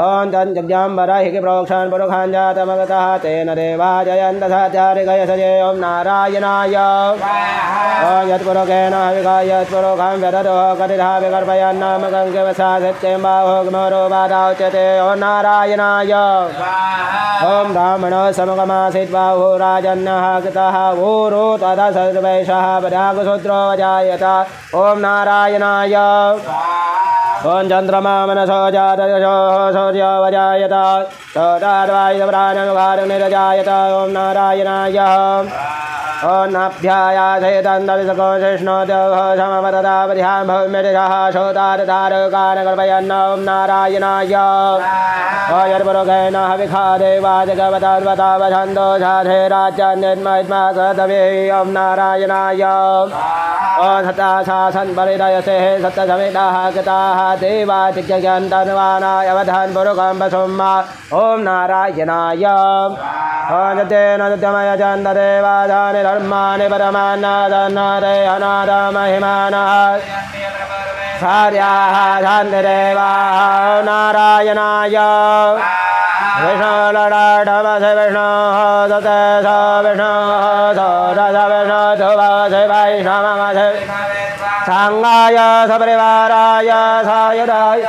ॐ तञ्जग्जाम्बरहिः प्रोक्षान् पुरुखान् जातमगतः तेन देवा जयन्त सत्यारिगयसजे ॐ नारायणाय ॐ यत्पुरुखेण विगाय यत्पुरुखां व्यदतो कथिता विकल्पयन्नामकं किमसा सत्यं बाहुग्मरो बाधाच्यते ॐ नारायणाय ॐ ब्राह्मणो समगमासीत् बाहु राजन्नः कृतः ऊरो तदा सर्वैषः पदागशूद्रो वजायत ॐ नारायणाय ॐ चन्द्रमा मनसो जातयशो शौर्यो वजायत सोदाद्वायुप्राणनुगारनिरजायत ॐ नारायणाय ॐ नाभ्यायासेतन्दविसको शिष्णोदेवः समवरदावधियां भौम्यदिशः शोदारदारकानकल्पयन् ॐ नारायणाय ॐ यत्पुरुखेण हविखा देवाजगवतावछन्दो साधे राज्यान्यन्महित्मा सदवे ॐ नारायणाय ॐ सताशासन्परिदयसे सप्तसमिताः कृताः देवादिज्ञन्तन्वानाय अवधान् पुरुखं वसुम्मा ॐ नारायणाय ॐ तेन सत्यमयचन्ददेवादानि धर्माणि परमान्नादन्नादे अनादमहिमानः सार्याः शान्तिदेवाः नारायणाय विष्णुलडाडवसे विष्णोः सते स विष्णोः सौरस विष्णो ध्रुवसे वैष्णवमसे साङ्गाय सपरिवाराय सायुधाय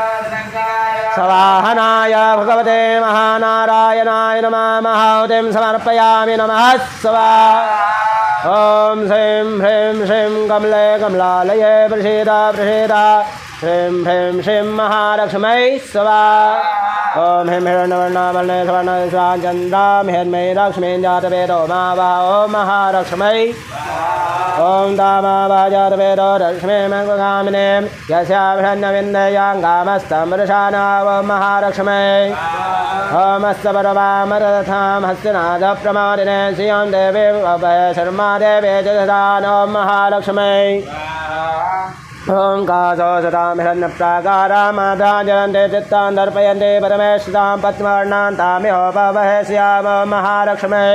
सवाहनाय भगवते महानारायणाय नमः महाहुतिं समर्पयामि नमः स्वाहा ॐ श्रीं ह्रीं श्रीं कमले कमलालये प्रसीदा प्रसीदा श्रीं ह्रीं श्रीं महालक्ष्मै स्वाहा ॐ ह्रीं हिरण्यवर्णामल्ले सुवर्णस्वाचन्द्रां हिरण्मयी लक्ष्मीं जातवेदो मा वा ॐ महालक्ष्मै ॐ दामावाजातवेदो लक्ष्मीमङ्गकामिने यस्याभिषण्यविन्दयाङ्गामस्तमृषाना ॐ महालक्ष्मै ॐ हस्तपरवामरथां हस्तिनाथप्रमादिने श्रियं देवी शर्मा देवे जगदान ॐ महालक्ष्मै ॐ कासो सतां हिरण्यप्राकारां माता जयन्ते चित्तां दर्पयन्ते परमेश्वरां पद्मवर्णां तामिहोपवहस्याम महालक्ष्मै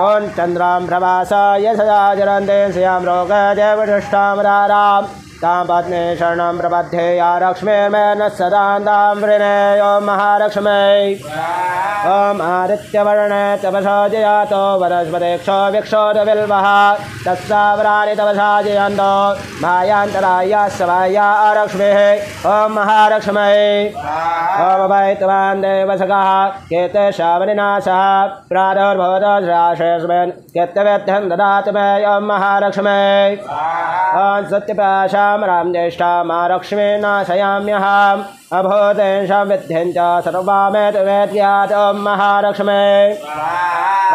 ॐ चन्द्रां प्रभासाय सदा जरन्ते श्रियां रोगजयवशिष्टां रारां तां पत्नी शरणं प्रपद्ये या लक्ष्मीर्मेन सदा तां वृणे ॐ महालक्ष्मै ॐ आदित्यवर्णे तपसा जयातो वनस्पतिक्षो विक्षोदविल्वः तत्सावराणि तपसा जयन्तो मायान्तराय सवाया लक्ष्मीः ॐ महालक्ष्मै ॐ वैत्वान् देवसखः केते शावनिनाशः प्रादुर्भवतराशेऽस्मिन् केत्यवेद्यं ददातु मे ॐ महालक्ष्मै ॐ सत्यपाशां रां ज्येष्ठां महालक्ष्मी नाशयाम्यहम् अभूतेषां विद्यं च सर्वामेत वेद्यात् ॐ महालक्ष्मै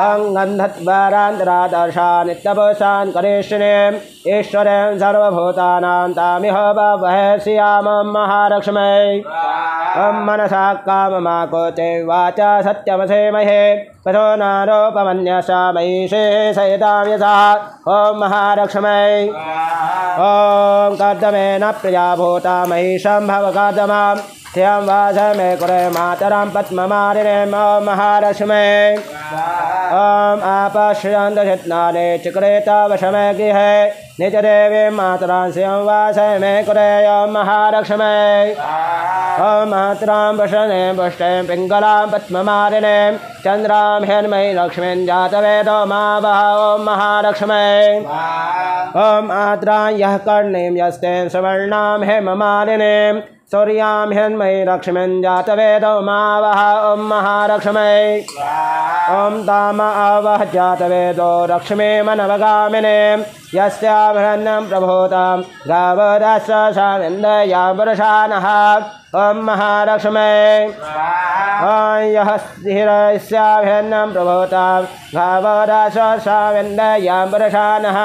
ॐ गन्धद्वारान्तरादर्शा नित्यपुषान् करिष्यिणीम् ईश्वरीं सर्वभूतानां तामिह वहस्याम महालक्ष्मै ॐ मनसा काममाकोचे वाचा सत्यमसेमहे पशो नारोपमन्यसा मयीषे सहितां यथा ॐ महालक्ष्मै ॐ कर्दमेन प्रिया भूता महिषं भवकर्दमां धियं वास मे कुरे मातरां पद्ममालिनीं ॐ महालक्ष्मै ॐ आपश्यन्त चित्नानि चिक्रेतावशमे गृहे निजदेवीं मातरां श्रियं वास मे कुरे ॐ महालक्ष्मै ॐ मातरां वशने पुष्टिं पिङ्गलां पद्ममालिनीं चन्द्रां हिरण्मयी लक्ष्मीं जातवेदो मा वह ॐ महालक्ष्मै ॐ मातरां यः कर्णीं यस्तें सुवर्णां हेममालिनीं सूर्यां हिरण्मयी लक्ष्मीं जातवेदो मा वह ॐ महालक्ष्मै ॐ ताम आवह जातवेदो लक्ष्मीमनवगामिनीं यस्याभिरण्यं प्रभूतां गावदस्साविन्दया पुरुषानः ॐ महालक्ष्मै ॐ यः स्थिरस्याभिरण्यं प्रभूतां गावदस्साविन्दया पुरुषानः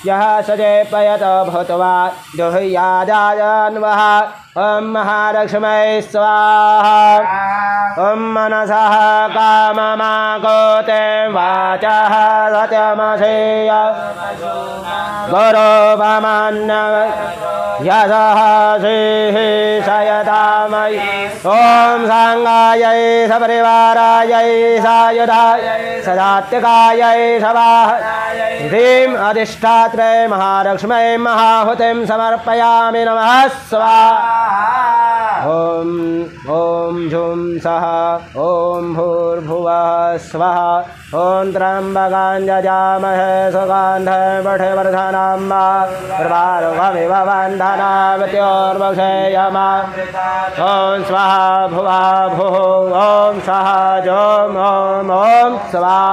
यः सजेपयत भूत्वा दुह्यादाजन्वः ॐ महालक्ष्मै स्वाहा ॐ मनसः काममाकोते वाचः सत्यमसेय गौरवमान्यव यशः श्रीः शयतामयि ॐ साङ्गायै सपरिवारायै सायुधायै सदात्तिकायै सवाहयै ह्रीं अधिष्ठात्रे महालक्ष्मै महाहुतिं समर्पयामि नमः स्वाहा ॐ झुं सः ॐ भूर्भुवः स्वः ॐ त्र्यम्बकं यजामहे सुगन्धिं पुष्टिवर्धनं सर्वारोगमिव बन्धनामृत्योर्मुक्षेयमा ॐ स्वाहा भुवा भुः ॐ स्वः जों ॐ स्वाहा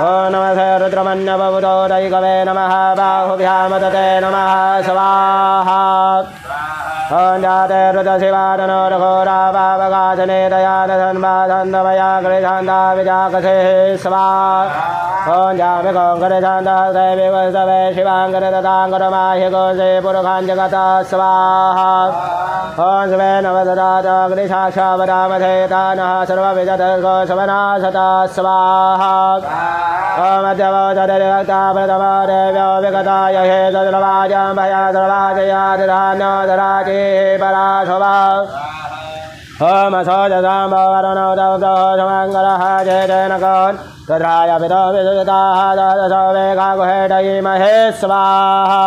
ॐ नमः रुद्रमन्यवबुधोदयिकवे नमः बाहुभ्यामतते नमः स्वाहा ॐ जाते रुद्रशिवादनो रघोरावावगासने दयानसन्वासन्दमया गृहान्ता विजाकसेः स्वाहा ॐ जामिकोङ्करछान्दः दैविवस्तवे शिवाङ्करदताङ्करमाह्यकोशे पुरुखाञ्जगता स्वाहा ॐ शिवे नवददातग्निसाक्षावदामधेतानः सर्वविजतर्गोशवनाशता स्वाहा ॐ मध्यवोचरिभक्ता प्रथमा देव्यो विगताय हे तद्रवाजां भया सर्वाजयादिधान्यो दराजे पराशुभा ॐ असोजसाम्बवरुणौ दौदौषमङ्गलः जय जयनकोन् तद्राय पितो विदुताः दशो वेगागुहेटयीमहे स्वाहा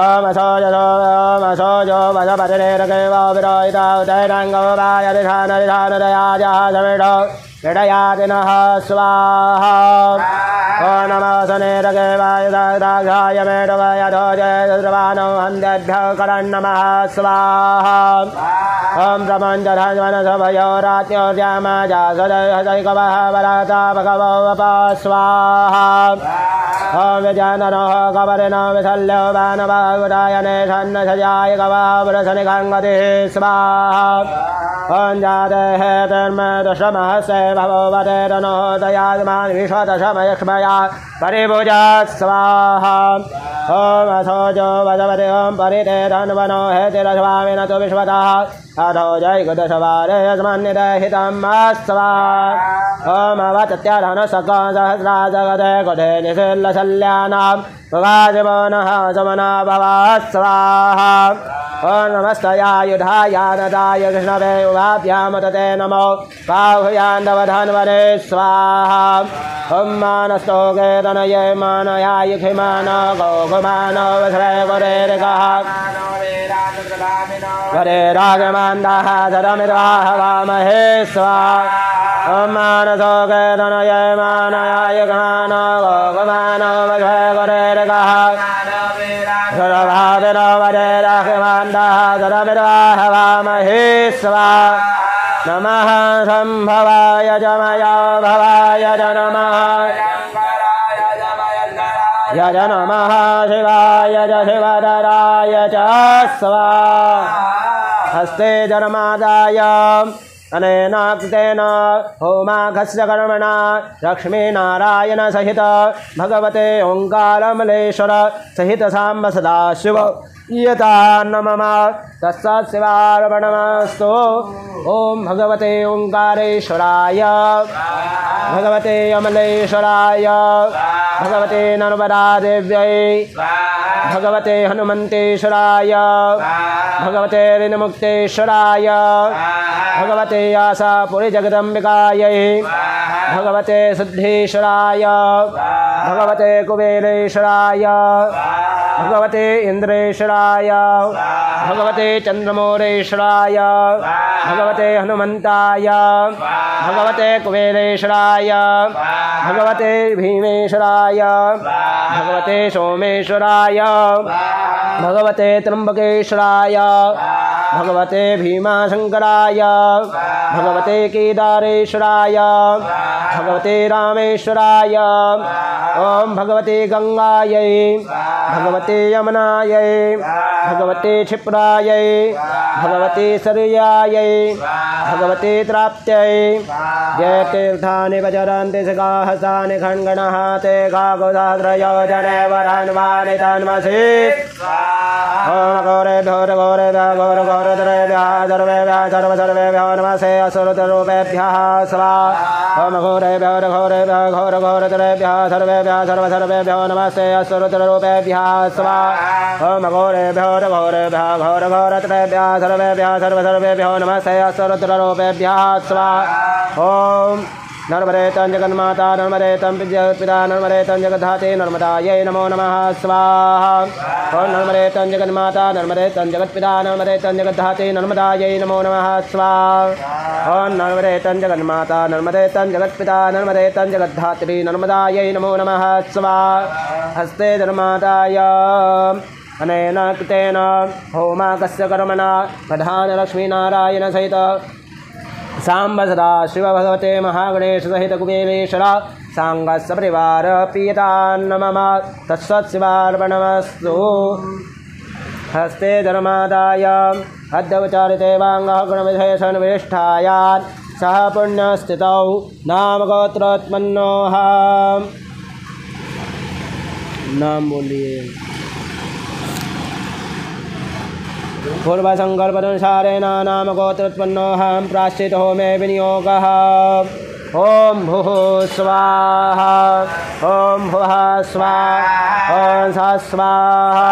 ॐ असोजो वसपतिरेरकेवो विरोहिता उदयरङ्गो वायरिधानरिधानदयाजः समिढो क्रीडयाति नः स्वाहा ॐ नमो शनेरकेवायुधाय मेढवयधो जयद्रवाणो हन्त्यभ्यो करन्नमः स्वाहा ॐ प्रपञ्चधन्वनसभयो रात्योर्यामजासदैकवः वरता भगवो वप स्वाहा ॐ विजननो कवरिणो विशल्यो वानवगुदायने सन्नसजाय गवावृशनिगङ्गतिः स्वाहा ॐ जाते हेतर्मदशमहस्य भवो वरेरनो दयात्मान् विश्वदशमयक्ष्मया परिभुजा स्वाहा ॐ असोजो वदवति ॐ परिते धन्वनो हेतिरस्वामिन तु विश्वतः अधो जैगदशवारे यस्मन्निदहितं स्वाहा ॐ अवतत्याधनसहस्राजगते कुटे निशिल्लशल्यानां भवाजिवनः समना भवा स्वाहा ॐ नमस्तयायुधायानदाय कृष्णवे उभाभ्यामतते नमो बाहुयान्दवधन्वने स्वाहा ॐ मानस्तोके तनये मानयायुखिमान गोकुमानो वस्रे गुरेरिकः वरे रागमान्दः सदमिद्वाह वामहे स्वाहा ॐ मानसोके तनये मानयायुखिमान गोकुमानो वस्रे गुरेरिकः सुरभादिनो वरे रागमान्दः सदमिद्वाह वामहे स्वाहा नमः संभवाय जमय भवाय नमः यज नमः शिवाय च शिवधराय च स्वाहा हस्ते जन्मादाय अनेनाक्तेन होमाघस्य कर्मणा लक्ष्मीनारायण सहित भगवते ओंकारमलेश्वर सहित साम्ब सदाशिव यथा नमः तत्सत्शिवार्पणमस्तु ओम भगवते ओंकारेश्वराय भगवते अमलेश्वराय भगवते नर्मदा देव्यै भगवते हनुमन्तेश्वराय भगवते ऋणमुक्तेश्वराय भगवते आशापुरी जगदम्बिकायै भगवते सिद्धेश्वराय भगवते कुबेरेश्वराय भगवते इंद्रेश्वराय भगवते चंद्रमौलेश्वराय भगवते हनुमंताय भगवते कुबेरेश्वराय भगवते भीमेश्वराय भगवते सोमेश्वराय भगवते त्र्यंबकेश्वराय भगवते भीमाशंकराय भगवते केदारेश्वराय भगवते रामेश्वराय ओम भगवते गंगायै भगवते यमुनायै भगवते क्षिप्रायै भगवते सरयायै भगवते त्राप्त्यै जय तीर्थानि वजरन्ति सगाहसानि खण्गणः ते गागोदाद्रयोजने वरान्वानि तन्मसि ओम गौरेभ्यो घोर घोरधरेभ्यः सर्वेभ्यः नमस्ते असुरतरूपेभ्यः स्वाहा ओम घोरेभ्यो घोर घोरधरेभ्यः सर्वेभ्यः नमस्ते असुरतरूपेभ्यः स्वाहा ओम घोरेभ्यो घोर घोरधरेभ्यः सर्वेभ्यः नमस्ते असुरतरूपेभ्यः स्वाहा ओम नर्मदे तं जगन्माता नर्मदे तं पिता नर्मदे तं जगद्धाते नर्मदायै नमो नमः स्वाहा ओम नर्मदे तं जगन्माता नर्मदे तं जगत्पिता नर्मदे तं जगद्धाते नर्मदायै नमो नमः स्वाहा ओम नर्मदे तं जगन्माता नर्मदे तं जगत्पिता नर्मदे तं जगद्धात्री नर्मदायै नमो नमः स्वाहा हस्ते धर्मादाय अनेन कृतेन होमाकस्य कर्मणा प्रधान लक्ष्मीनारायण सहित सांब सदा शिव भगवते महागणेश सहित कुबेरेश्वर सांग सपरिवार पीतान्न मम तत्सत्शिवार्पणमस्तु हस्ते धर्मादाय अद्यवचारिते वाङ्गः गुणविषयसन्विष्ठायान् सह पुण्यस्थितौ नाम गोत्रोत्पन्नोः नाम बोलिए पूर्वसंकल्पनुसारेण नाम गोत्रोत्पन्नोऽहं प्राश्चित होमे विनियोगः ओम भुः स्वाहा ओम भुवः स्वाहा ओम सा स्वाहा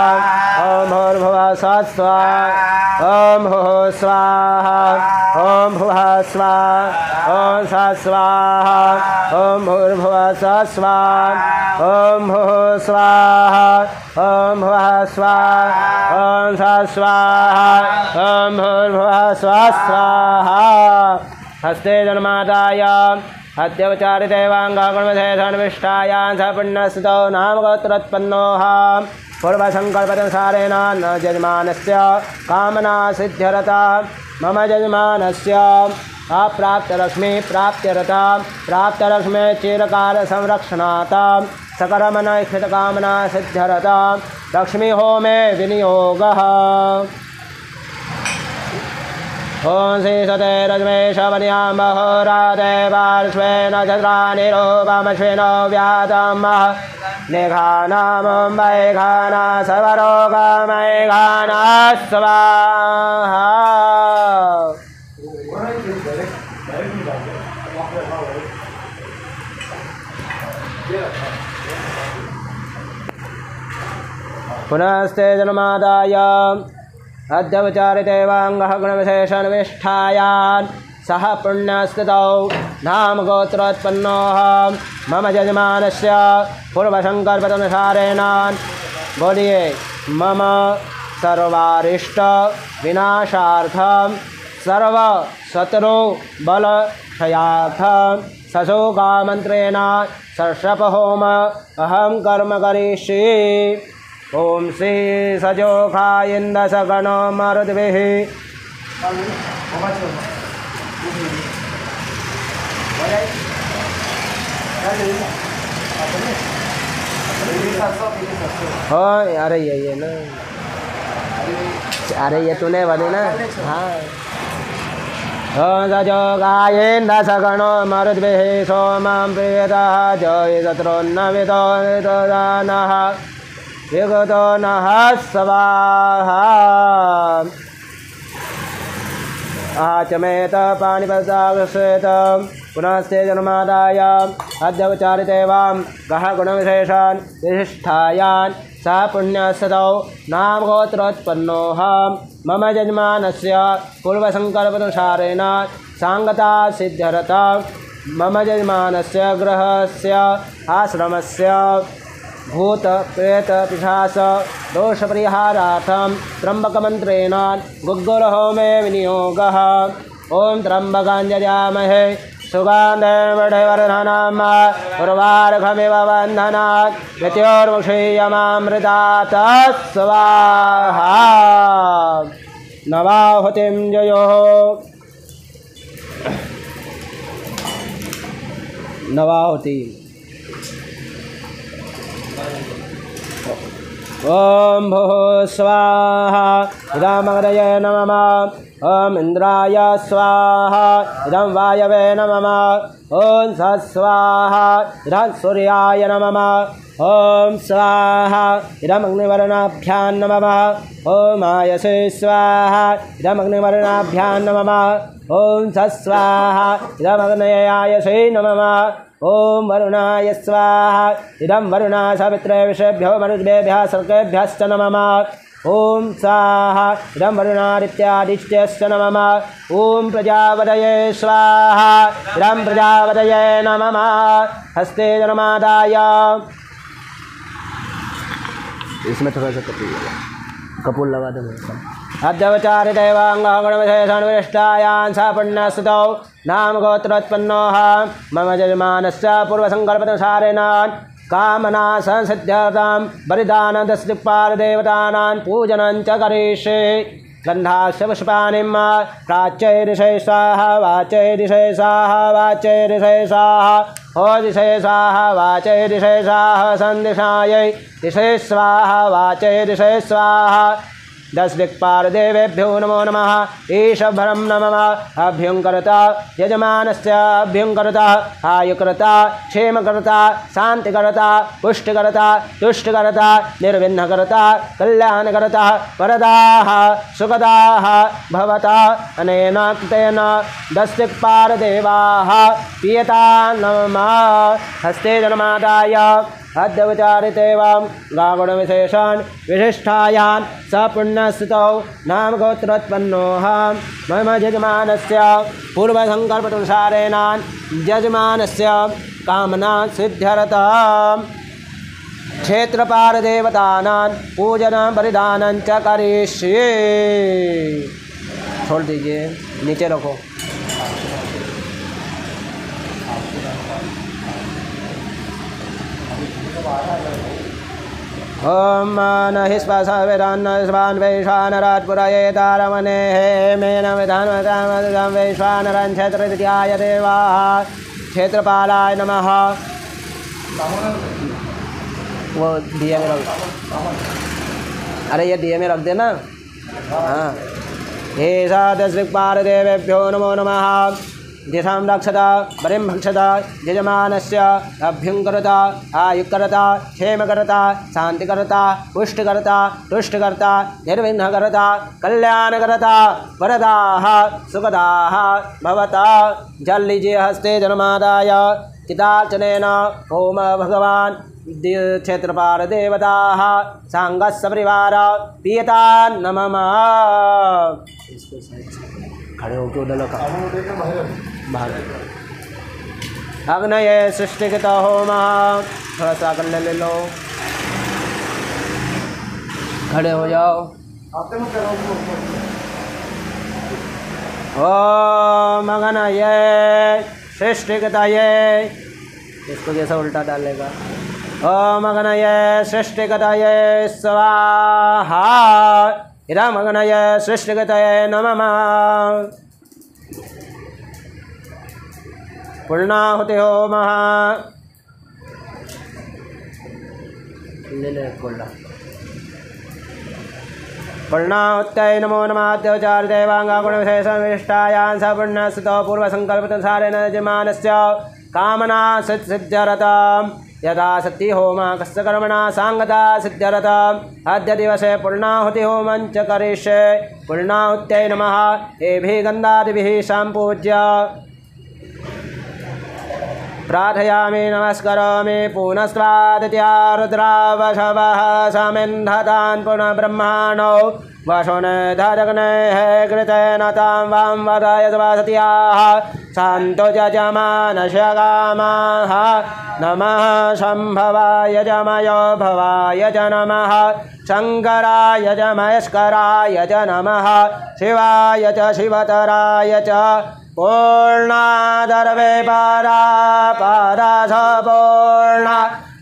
ओम भूर्भुवः स्वाहा ओम भुः स्वाहा ओम भुवः स्वाहा ओम सा स्वाहा ओम भूर्भुवः स्वाहा ओम भुः स्वाहा ओम भुवः स्वाहा ओम सा स्वाहा ओम भूर्भुवः स्वाहा हस्ते जन्मादाय अद्यवचारिते वाङ्गुणविषयसन्विष्टायान् स पुण्यस्थितौ नाम गोत्रोत्पन्नोऽहं पूर्वसङ्कल्पनुसारेण न यजमानस्य कामना सिद्ध्यरता मम यजमानस्य अप्राप्तलक्ष्मी प्राप्त्यरता प्राप्तलक्ष्मी चिरकाल संरक्षणाता सकर्मणैक्षितकामना सिद्ध्यरता लक्ष्मी होमे विनियोगः ओम श्री सते रजमेशवन्यां महोराधे पार्श्वेन चन्द्राणि रूपमश्विनो व्यातमः निघानां मैघाना सर्वरोगमैघाना स्वाहा पुनस्ते जन्मादाय अद्यवचारिते वाङ्गः गुणविशेषन्विष्ठायान् सह पुण्यस्थितौ नाम गोत्रोत्पन्नोऽहं मम यजमानस्य पूर्वसङ्कल्पनुसारेण बोलिए मम सर्वारिष्ट विनाशार्थं सर्वशत्रु बलक्षयार्थं सशोकामन्त्रेण सर्षपहोम अहं कर्म करिष्ये ओम श्री सजोखायन्दसगणो मरुद्भिः अरे ये ना अरे ये तूने बने ना हाँ सजोगायेन्दसगणो मरुद्भिः सोमं प्रियतः जय शत्रुन्नवितो दानः विगतो नः स्वाहा आचमेत पाणिपसागश्वेत पुनस्ते जन्मादाय अद्यवचारिते वां गः गुणविशेषान् विशिष्टायान् स पुण्यस्थितौ नाम गोत्रोत्पन्नोऽहं मम यजमानस्य पूर्वसङ्कल्पनुसारेण सांगता सिद्ध्यरता मम यजमानस्य गृहस्य आश्रमस्य भूत प्रेत पिशाच दोषपरिहारार्थं त्र्यम्बकमन्त्रेण गुग्गुलहोमे विनियोगः ओम त्र्यम्बकं यजामहे सुगन्धिवर्धनम् उर्वारुकमिव बन्धनात् मृत्योर्मुक्षीयमामृतात् स्वाहा नवाहुतिं जयोः नवाहुति ओम भूः स्वाहा इदमग्नये नमः ओम इंद्राय स्वाहा इदं वायवे नमः ओम स्वाहा इदं सूर्याय नमः ओम स्वाहा इदं अग्निवर्णाभ्यां नमः ओम आयसे स्वाहा इदं अग्निवर्णाभ्यां नमः ओम स्वाहा इदं अग्नये आयसे नमः ओम वरुणाय स्वाहा इदं वरुणा सावित्रे विषेभ्यो मरुद्भ्यः सर्गेभ्यश्च नमः ओम स्वाहा इदं वरुणादित्यादित्यश्च नमः ओम प्रजापतये स्वाहा इदं प्रजापतये नमः हस्ते जलमादाय इसमें थोड़ा सा कपूर लगा दो अद्यवचारि दैवांगणविशेषानुविष्टायां सा पुण्यस्तुतौ नाम गोत्रोत्पन्नोः मम यजमानस्य पूर्वसङ्कल्पनुसारेण कामना संसिद्ध्यर्थं बलिदानदस्दिक्पालदेवतानां पूजनं च करिष्ये गन्धास्य पुष्पाणिं प्राच्यै स्वाहा वाच्यै स्वाहा वाच्यै स्वाहा ओदिशे स्वाहा वाच्यै स्वाहा संदिशायै दिशे स्वाहा वाच्यै स्वाहा दस दिक्पालदेवेभ्यो नमो नमः ईशभरं नमः अभ्यङ्करता यजमानस्य अभ्यङ्करता आयुकरता क्षेमकरता शान्तिकरता पुष्टिकरता तुष्टिकरता निर्विघ्नकरता कल्याणकरता वरदाः सुखदाः भवता अनेन कृतेन दस दिक्पालदेवाः पीयता नमः हस्ते जलमादाय अद्यवचारितेवां गागुणविशेषान् विशिष्टायान् सपुण्यस्थितौ नाम गोत्रोत्पन्नोः मम यजमानस्य पूर्वसङ्कल्पनुसारेण यजमानस्य कामना सिद्ध्यर्थं क्षेत्रपालदेवतानां पूजनं बलिदानं च करिष्ये। छोड़ दीजिए, नीचे रखो। ओम नहि स्पशवेदान् वैश्वानरात्पुरये तारमने मेन विधान वैश्वानरं क्षेत्रद्वितीयाय देवाः क्षेत्रपालाय नमः। वो दिए में रख, अरे ये दिए में रख देना। हाँ, हे दस दिक्पालदेवेभ्यो नमो नमः। दिशां रक्षता बलिं भक्षता यजमानस्य अभ्यङ्करता आयुकरता क्षेमकरता शान्तिकरता पुष्टिकरता तुष्टिकरता निर्विघ्नकरता कल्याणकरता वरदाः सुखदाः भवता। जल लीजिए हस्ते जलमादाय चितार्चनेन ओम भगवान् क्षेत्रपालदेवताः सांगस्य परिवार पीयता नमः। खड़े होकर उधर बाहर अग्नये सृष्टिकृत होमः। थोड़ा सा कर ले लो, खड़े हो जाओ। ओम अग्नये सृष्टिकृतये, इसको जैसा उल्टा डालेगा। ओम अग्नये सृष्टिकृतये स्वाहा इदं अग्नये सृष्टिकृतये नमः। पूर्णाहुति होमः पूर्णाहुत्यै नमो नमः। अद्यवचारि दैवांगगुणविशेषविशिष्टायां सपुण्यस्तुतौ पूर्वसङ्कल्पनुसारेण यजमानस्य कामना सिद्ध्यर्थं यदा सती होम कस्य कर्मणा सांगता सिद्ध्यर्थम् अद्य दिवसे पूर्णाहुति होमं च करिष्ये। पूर्णाहुत्यै नमः। एभिः गन्धादिभिः सम्पूज्य प्रार्थयामि नमस्करोमि पुनस्त्वादित्या रुद्रावशवः समिन्धतान् पुनः ब्रह्माणो वशुनेधजग्नेः कृतेन तां वां वदयद्वासत्याः शान्तो यजमानस्य कामाः नमः शम्भवाय जमयो भवाय च नमः शङ्कराय च महेश्वराय च नमः शिवाय च शिवतराय च पूर्णादर्वे पारा पारा स पूर्णा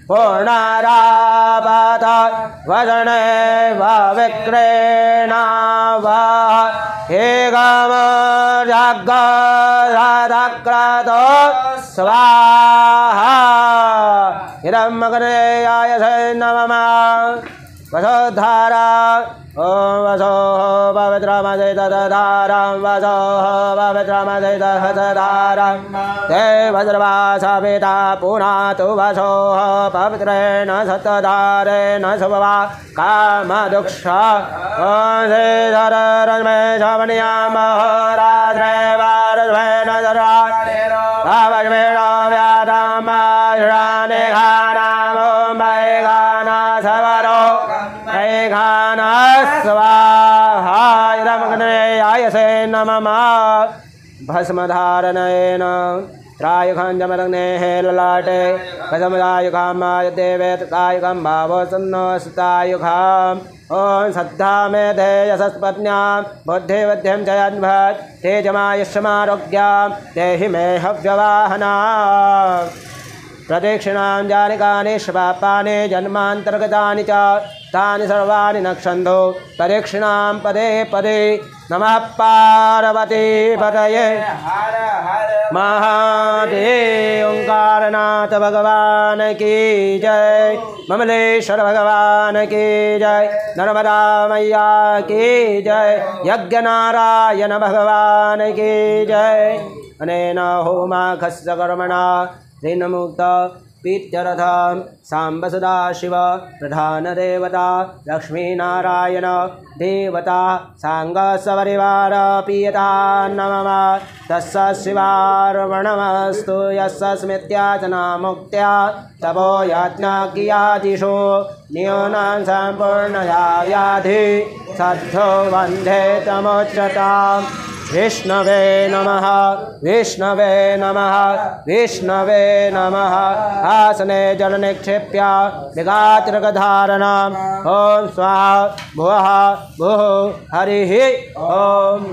पूर्णारापत वदने वा विक्रेणा वा हे गामजाग्रतो स्वाहा इदं अग्नेयायसे नमः वसोधारा ॐ वसो पवित्रमसे तदधारां वसो पवित्रमसे तदधारां ते वज्रवासविता पुनातु वसो पवित्रेण सतधारेण शुभवा कामदुक्ष ॐ श्रीधररश्मे शवनियामहोरात्रे वारस्वेन भावस्वेन व्याधामाश्राने घानामो मैघाना सवरो मैघाना स्वाहा इदमग्नेयायसे नमः भस्मधारणेन त्रायुखञ्जमदग्नेः ललाटे कथमदायुखामाय देवे तथायुखं भावोसन्नस्तायुखाम् ॐ श्रद्धा मेधे यशस्पत्न्यां बुद्धिवद्यं च यद्भत् तेजमायुष्यमारोग्यां देहि मे हव्यवाहना प्रदक्षिणां जानिकानि श्वापानि जन्मान्तर्गतानि च तानि सर्वाणि नक्षन्धो प्रदक्षिणां पदे पदे नमः पार्वती पतये महादेव ओंकारनाथ भगवान की जय ममलेश्वर भगवान की जय नर्मदा मैया की जय यज्ञनारायण भगवान की जय अनेन होमाखस्य कर्मणा ऋणमुक्त पीत्यरथं सांब सदाशिव प्रधानदेवता लक्ष्मीनारायण देवता सांगसपरिवार पीयता नमः तस्य शिवार्पणमस्तु यस्य स्मृत्याचना मुक्त्या तपो याज्ञाकियादिषु न्यूनां सम्पूर्णया व्याधि सद्धो वन्दे तमोच्यताम् विष्णवे नमः विष्णवे नमः विष्णवे नमः आसने जल निक्षेप्य विगात्रकधारणम् ॐ स्वाहा भुवः भुः हरिः ॐ